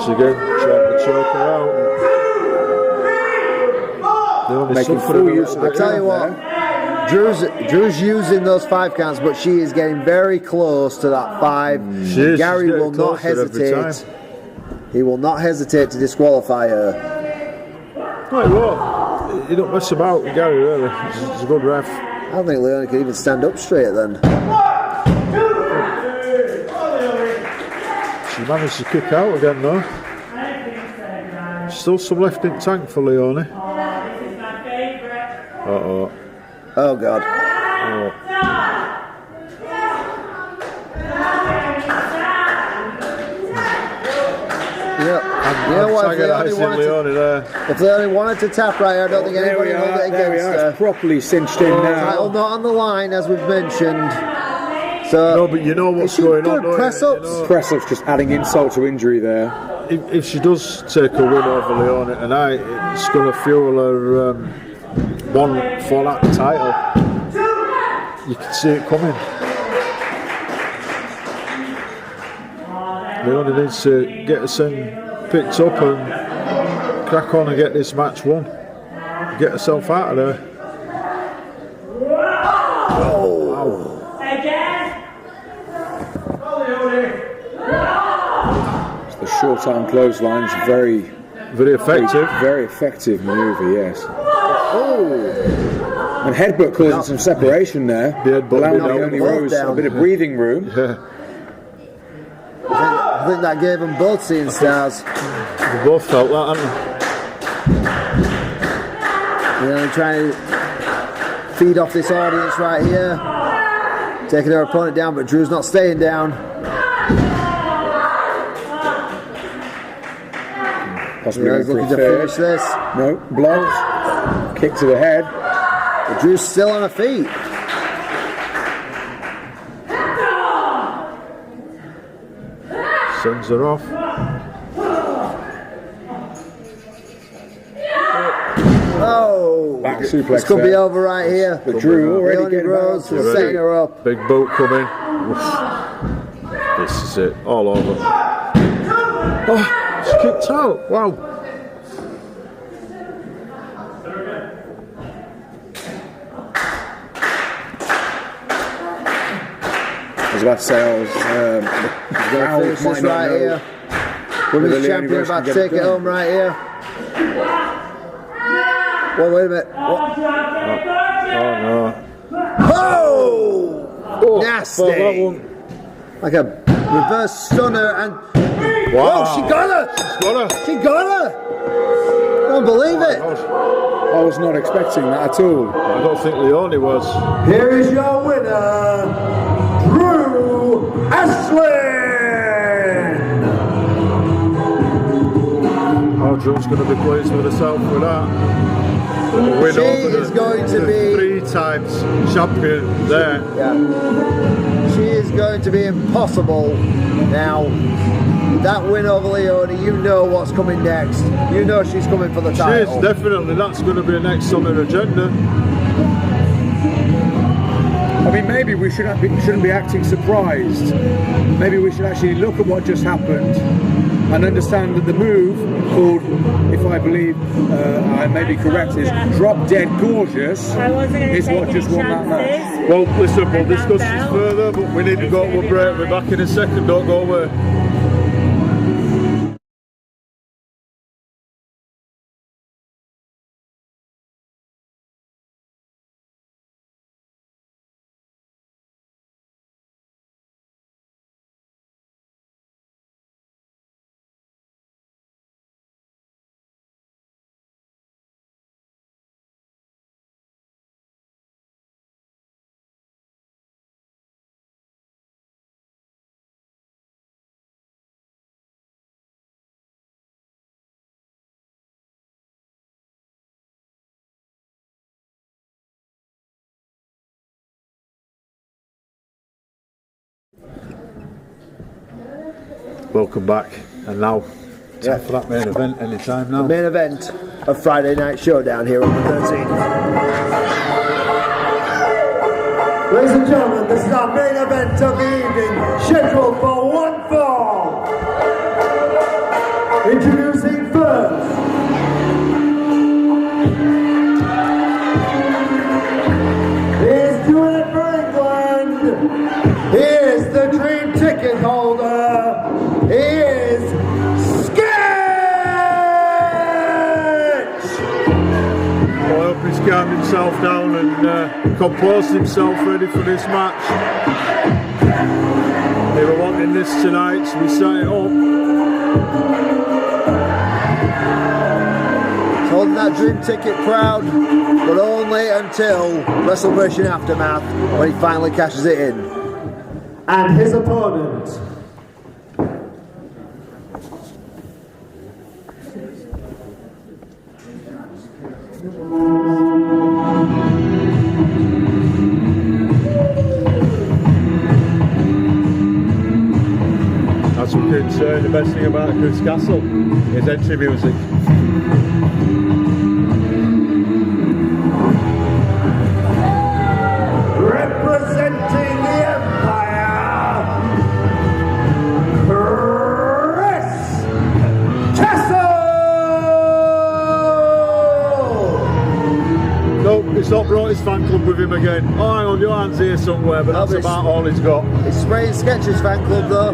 Again, trying to choke her out. Making full use of the I tell you what, Drew's using those 5 counts, but she is getting very close to that 5. Gary will not hesitate. He will not hesitate to disqualify her. No, he won't. He don't mess about with Gary, really. He's a good ref. I don't think Leonie can even stand up straight then. She managed to kick out again though. Still some left in tank for Leonie. Uh-oh. Oh God. Oh. Yeah. You know what? If Leonie wanted to tap right, I don't think anybody will get against her. It's properly cinched in now. Title not on the line, as we've mentioned. So no, but you know what's going on. Press-ups. You know, Press-ups just adding insult to injury there. If she does take a win over Leonie tonight, it's going to fuel her one for that title. You can see it coming. Leonie needs to get us in picked up and crack on and get this match won. Get herself out of there. The short arm clothesline is very effective. Very effective manoeuvre, yes. Oh! And headbutt causing some separation there. The headbutt allowing Leonie Rose a bit of breathing room. Yeah. I think that gave them both seeing stars. They both felt that, haven't they? They're trying to feed off this audience right here. Taking their opponent down, but Drew's not staying down. Possibly looking to finish this. No, blows. Kick to the head. But Drew's still on her feet. Sends her off. Oh! Back suplex. This could be over right here. But Drew already Leonie getting Rose is setting her up. Big boot coming. Oof. This is it. All over. Oh, she kicked out. Wow. I was about to say, This right here. Women's champion about to take it home right here. Well, wait a minute. What? Oh, nasty. Like a reverse stunner and... Wow. Oh, she got her! She got her! I don't believe it. I was not expecting that at all. I don't think Leonie was. Here is your winner, Drew Ashlin! Oh, Drew's going to be pleased with herself with that. She is going to be 3 times champion there. Yeah. She is going to be impossible now. With that win over Leonie, you know what's coming next. You know she's coming for the title. She is, definitely. That's going to be next on her agenda. I mean, maybe we shouldn't be acting surprised. Maybe we should actually look at what just happened and understand that the move called, if I believe I may be correct, is Drop Dead Gorgeous is what just won that match. Well, listen, we'll discuss this further, but we need to go to a break. We're back in a second. Don't go away. Welcome back, and now Time for that main event anytime now. The main event of Friday Night Showdown here on the 13th. Ladies and gentlemen, this is our main event of the evening, scheduled for one fall. Introducing first, he's doing it for England. He is the dream ticket holder. He is I hope he's calmed himself down and composed himself ready for this match. They were wanting this tonight, so we set it up. He's holding that dream ticket proud, but only until WrestleMania Aftermath, when he finally cashes it in. And his opponent, As we can say, the best thing about Chris Castle is entry music. representing the Empire, Chris Castle! Nope, he's not brought his fan club with him again. Oh, hang on, Johan's here somewhere, but that's about all he's got. He's spraying Sketches fan club though.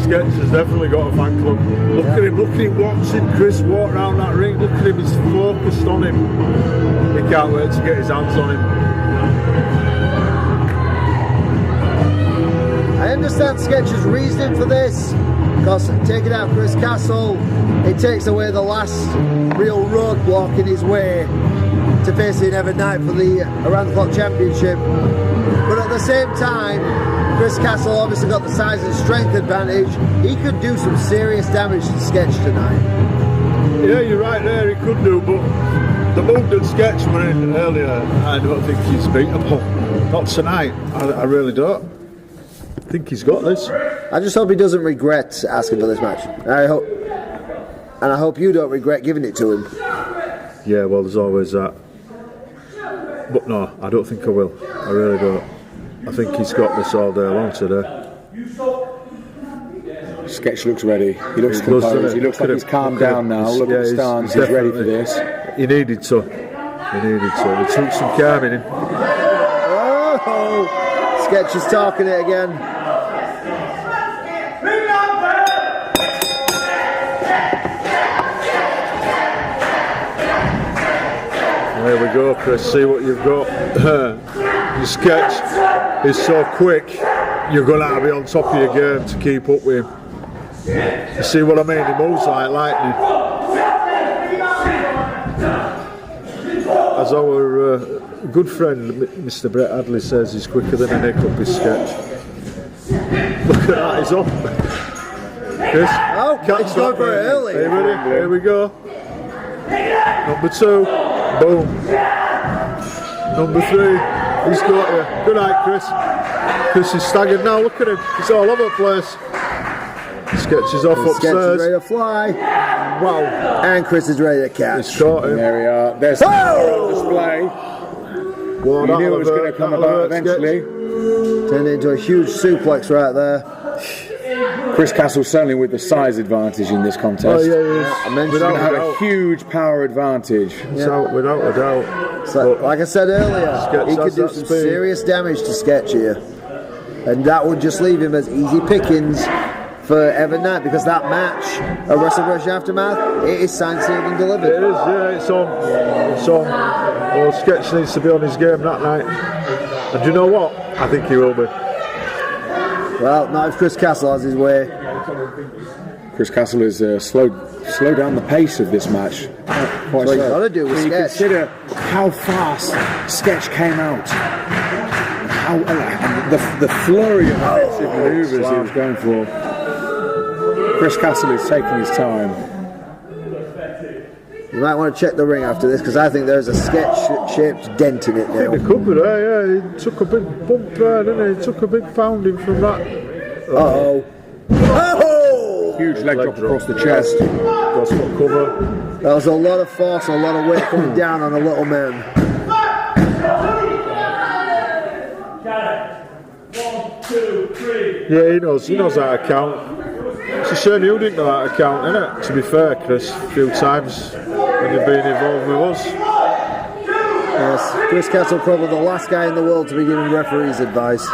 Sketch has definitely got a fan club. Look at him watching Chris walk around that ring. Look at him, he's focused on him. He can't wait to get his hands on him. I understand Sketch's reasoning for this, because taking out Chris Castle, it takes away the last real roadblock in his way to facing every night for the Around the Clock Championship. But at the same time, Chris Castle obviously got the size and strength advantage. He could do some serious damage to Sketch tonight. Yeah, you're right there, he could do, but the move that Sketch were in earlier, I don't think he's beatable. Not tonight, I really don't. I think he's got this. I just hope he doesn't regret asking for this match. I hope you don't regret giving it to him. Yeah, well, there's always that. But no, I don't think I will. I really don't. I think he's got this all day long today. Sketch looks ready. He looks composed. He looks like he's calmed down now. Look at the stance. He's ready for this. He needed to. He took some calming him. Oh! Sketch is talking it again. There we go, Chris. See what you've got. Your Sketch is so quick, you're going to have to be on top of your game to keep up with him. You see what I mean? He moves like lightning. As our good friend Mr. Brett Adley says, he's quicker than a hiccup, his Sketch. Look at that, he's up. Chris, he's going for it early. Are you ready? Here we go. Number 2. Boom. Number 3. He's got you. Good night, Chris. Chris is staggered now. Look at him. He's all over the place. Sketch is off upstairs. Sketch is ready to fly. Wow. And Chris is ready to catch. He's caught him. There we are. There's the display. Well, you knew it was going to come about eventually. Turned into a huge suplex right there. Chris Castle certainly with the size advantage in this contest. Oh, yeah. I mentioned going to have a huge power advantage. Without a doubt. So, like I said earlier, he could do some serious damage to Sketch here. And that would just leave him as easy pickings for every night, because that match at WrestleMania Aftermath, it is signed, sealed and delivered. It is, yeah, it's on. Well, Sketch needs to be on his game that night. And do you know what? I think he will be. Well, not if Chris Castle has his way. Chris Castle has slowed down the pace of this match. What he's got to do with Sketch. Consider how fast Sketch came out. How the flurry of offensive maneuvers he was going for. Chris Castle is taking his time. You might want to check the ring after this, because I think there's a Sketch-shaped dent in it now. I think there could be there, yeah. He took a big bump there, didn't he? He took a big pounding from that. Uh-oh. Oh! huge leg drop across the chest. Cross foot cover. That was a lot of force, a lot of weight coming down on a little man. Yeah, he knows how to count. It's a shame you didn't know how to count, innit? To be fair, Chris, a few times when you've been involved with us. Yes, Chris Castle probably the last guy in the world to be giving referees advice.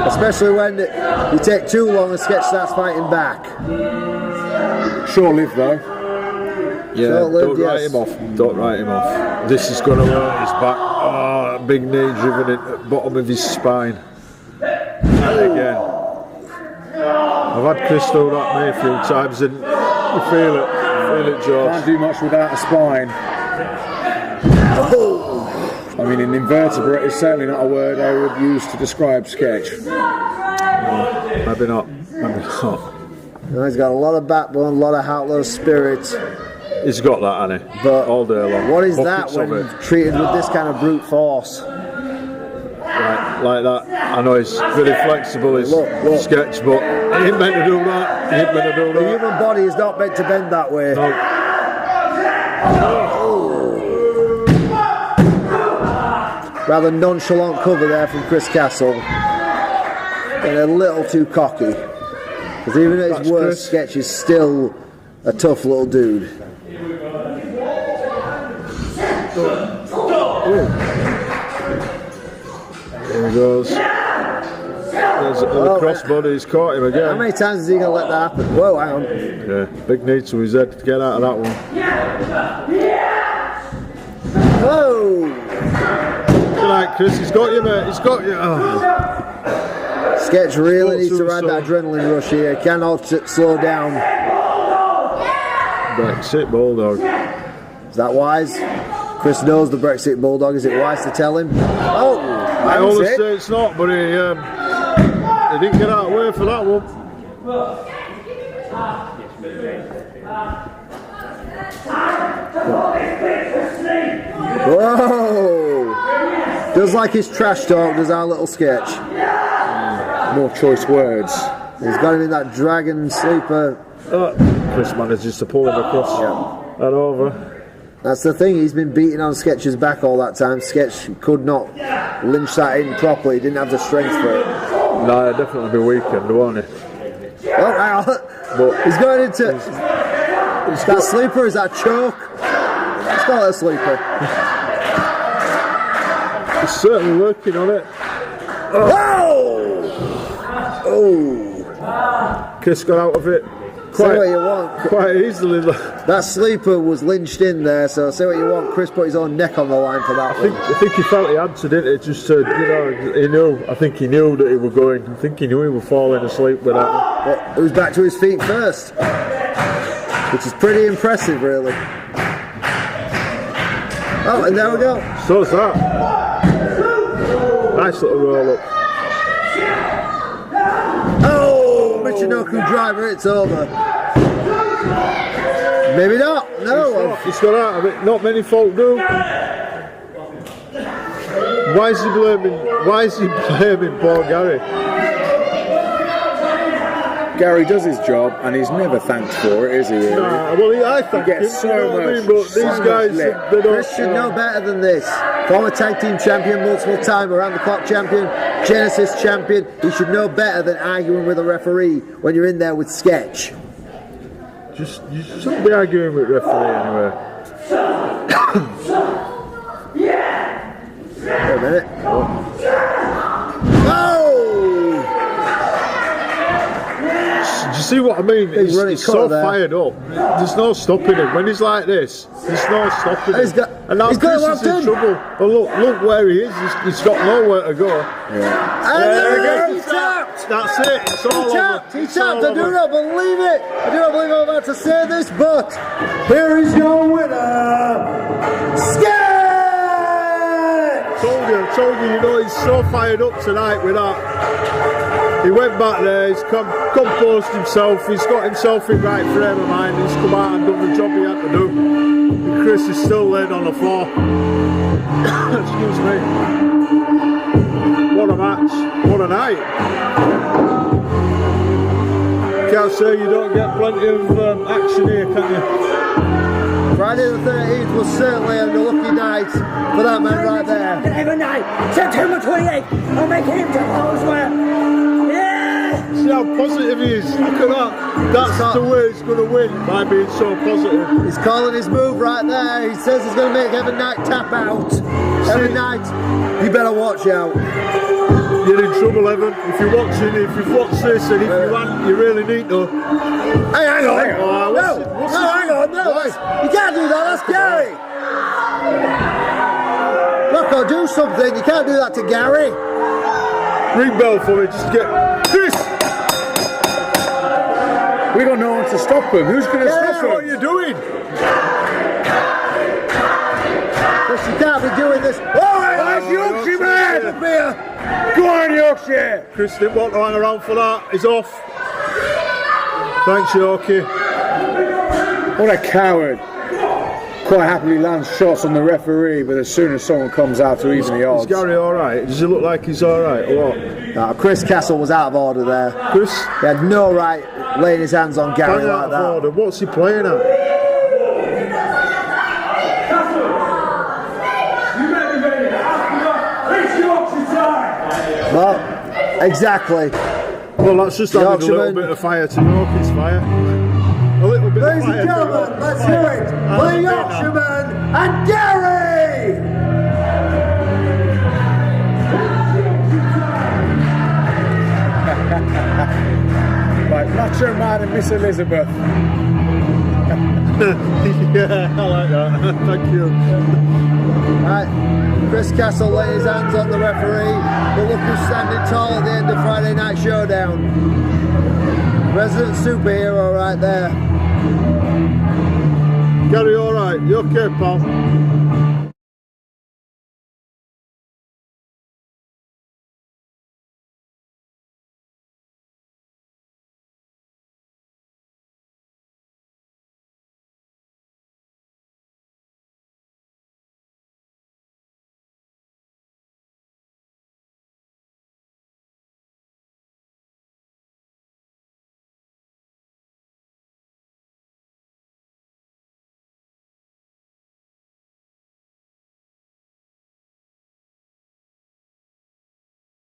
Especially when you take too long and Sketch starts fighting back. Short-lived though. Yeah, Short-lived, don't write him off. Don't write him off. This is going to hurt his back. Oh, big knee driven at the bottom of his spine. And again. I've had Chris do that me a few times and you feel it. Feel it, George. Can't do much without a spine. I mean, an invertebrate is certainly not a word I would use to describe Sketch. No, maybe not. Maybe not. No, he's got a lot of backbone, a lot of heart, a lot of spirit. He's got that, hasn't he? But all day long. What is Buckets that when treated with this kind of brute force? Like that. I know he's very flexible, his Sketch, but he ain't meant to do that. He ain't meant to do that. The human body is not meant to bend that way. No. Rather nonchalant cover there from Chris Castle. And a little too cocky. Because even at his worst, Sketch is still a tough little dude. Here he goes. There's the crossbody, he's caught him again. How many times is he going to let that happen? Whoa, hang on. Yeah, big knee to his head to get out of that one. Whoa! Good night, Chris, he's got you, mate, he's got you. Oh. Sketch really needs to ride that adrenaline rush here, cannot slow down. Brexit Bulldog. Is that wise? Chris knows the Brexit Bulldog, is it wise to tell him? Oh! I always say it's not, but he didn't get out of the way for that one. Whoa! Does like his trash talk, does our little Sketch. More choice words. He's got him in that dragon sleeper. Chris manages to pull him across and over. That's the thing, he's been beating on Sketch's back all that time. Sketch could not lynch that in properly, he didn't have the strength for it. No, he'd definitely be weakened, won't he? Oh, hang on. But he's going into... Is that sleeper, is that choke? Let's call it a sleeper. He's certainly working on it. Oh! Chris got out of it Say what you want. Quite easily. That sleeper was lynched in there, so say what you want. Chris put his own neck on the line for that one. I think he felt he had to, didn't he? Just to, he knew. I think he knew that he was going. I think he knew he was falling asleep with that one. But he was back to his feet first, which is pretty impressive, really. Oh, and there we go. So's that. Nice little roll up. Oh, Michinoku driver, it's over. Maybe not. No. He's got out of it. Not many folk do. Why is he blaming poor Gary? Gary does his job and he's never thanked for it, is he? Really? Nah, well, I think he gets so much. But these guys, they don't. Chris should know better than this. Former tag team champion, multiple time around the clock champion, Genesis champion. He should know better than arguing with a referee when you're in there with Sketch. You shouldn't be arguing with referee anyway. Wait a minute. Oh! Do you see what I mean? He's so fired up. There's no stopping him. When he's like this, there's no stopping him. And now Chris is in trouble. But look where he is. He's got nowhere to go. Yeah. And there we go. He tapped. That's it. It's all over. He tapped. I do not believe it. I do not believe I'm about to say this, but here is your winner, Sketch! Told you, he's so fired up tonight with that. He went back there, he's composed himself, he's got himself in right frame of mind, he's come out and done the job he had to do. And Chris is still laid on the floor. Excuse me. What a match. What a night. Can't say you don't get plenty of action here, can you? Friday the 13th was certainly a lucky night for that man right there. Every night, September 28th, I'm making him to Horus. Yeah! See how positive he is. Look at that. That's the way he's going to win, by being so positive. He's calling his move right there. He says he's going to make every night tap out. Every night. You better watch out. You're in trouble, Evan. If you're watching, if you've watched this, and if you haven't, you really need to. Hey, hang on. Hang on. No, hang on. No, you can't do that. That's Gary. Rocco, do something. You can't do that to Gary. Ring bell for me. Just get Chris. We got no one to stop him. Who's going to stop him? What are you doing? Chris, you can't be doing this. All right, that's Yorkshire, man. Go on, Yorkshire. Chris didn't want to hang around for that. He's off. Thanks, Yorkie. What a coward. Quite happily lands shots on the referee, but as soon as someone comes out to even the odds. Is Gary alright? Does he look like he's alright or what? No, Chris Castle was out of order there. Chris? He had no right laying his hands on Gary like that. Order. What's he playing at? Well, exactly. Well, that's just adding a little bit of fire to Yorkie's fire. A little bit Ladies of fire. and gentlemen, let's hear it for the Yorkshireman and Gary! Like Macho Man and Miss Elizabeth. Yeah, I like that. Thank you. Right, Chris Castle laid his hands on the referee, but look who's standing tall at the end of Friday Night Showdown. Resident superhero right there. Gary, alright? You okay, pal?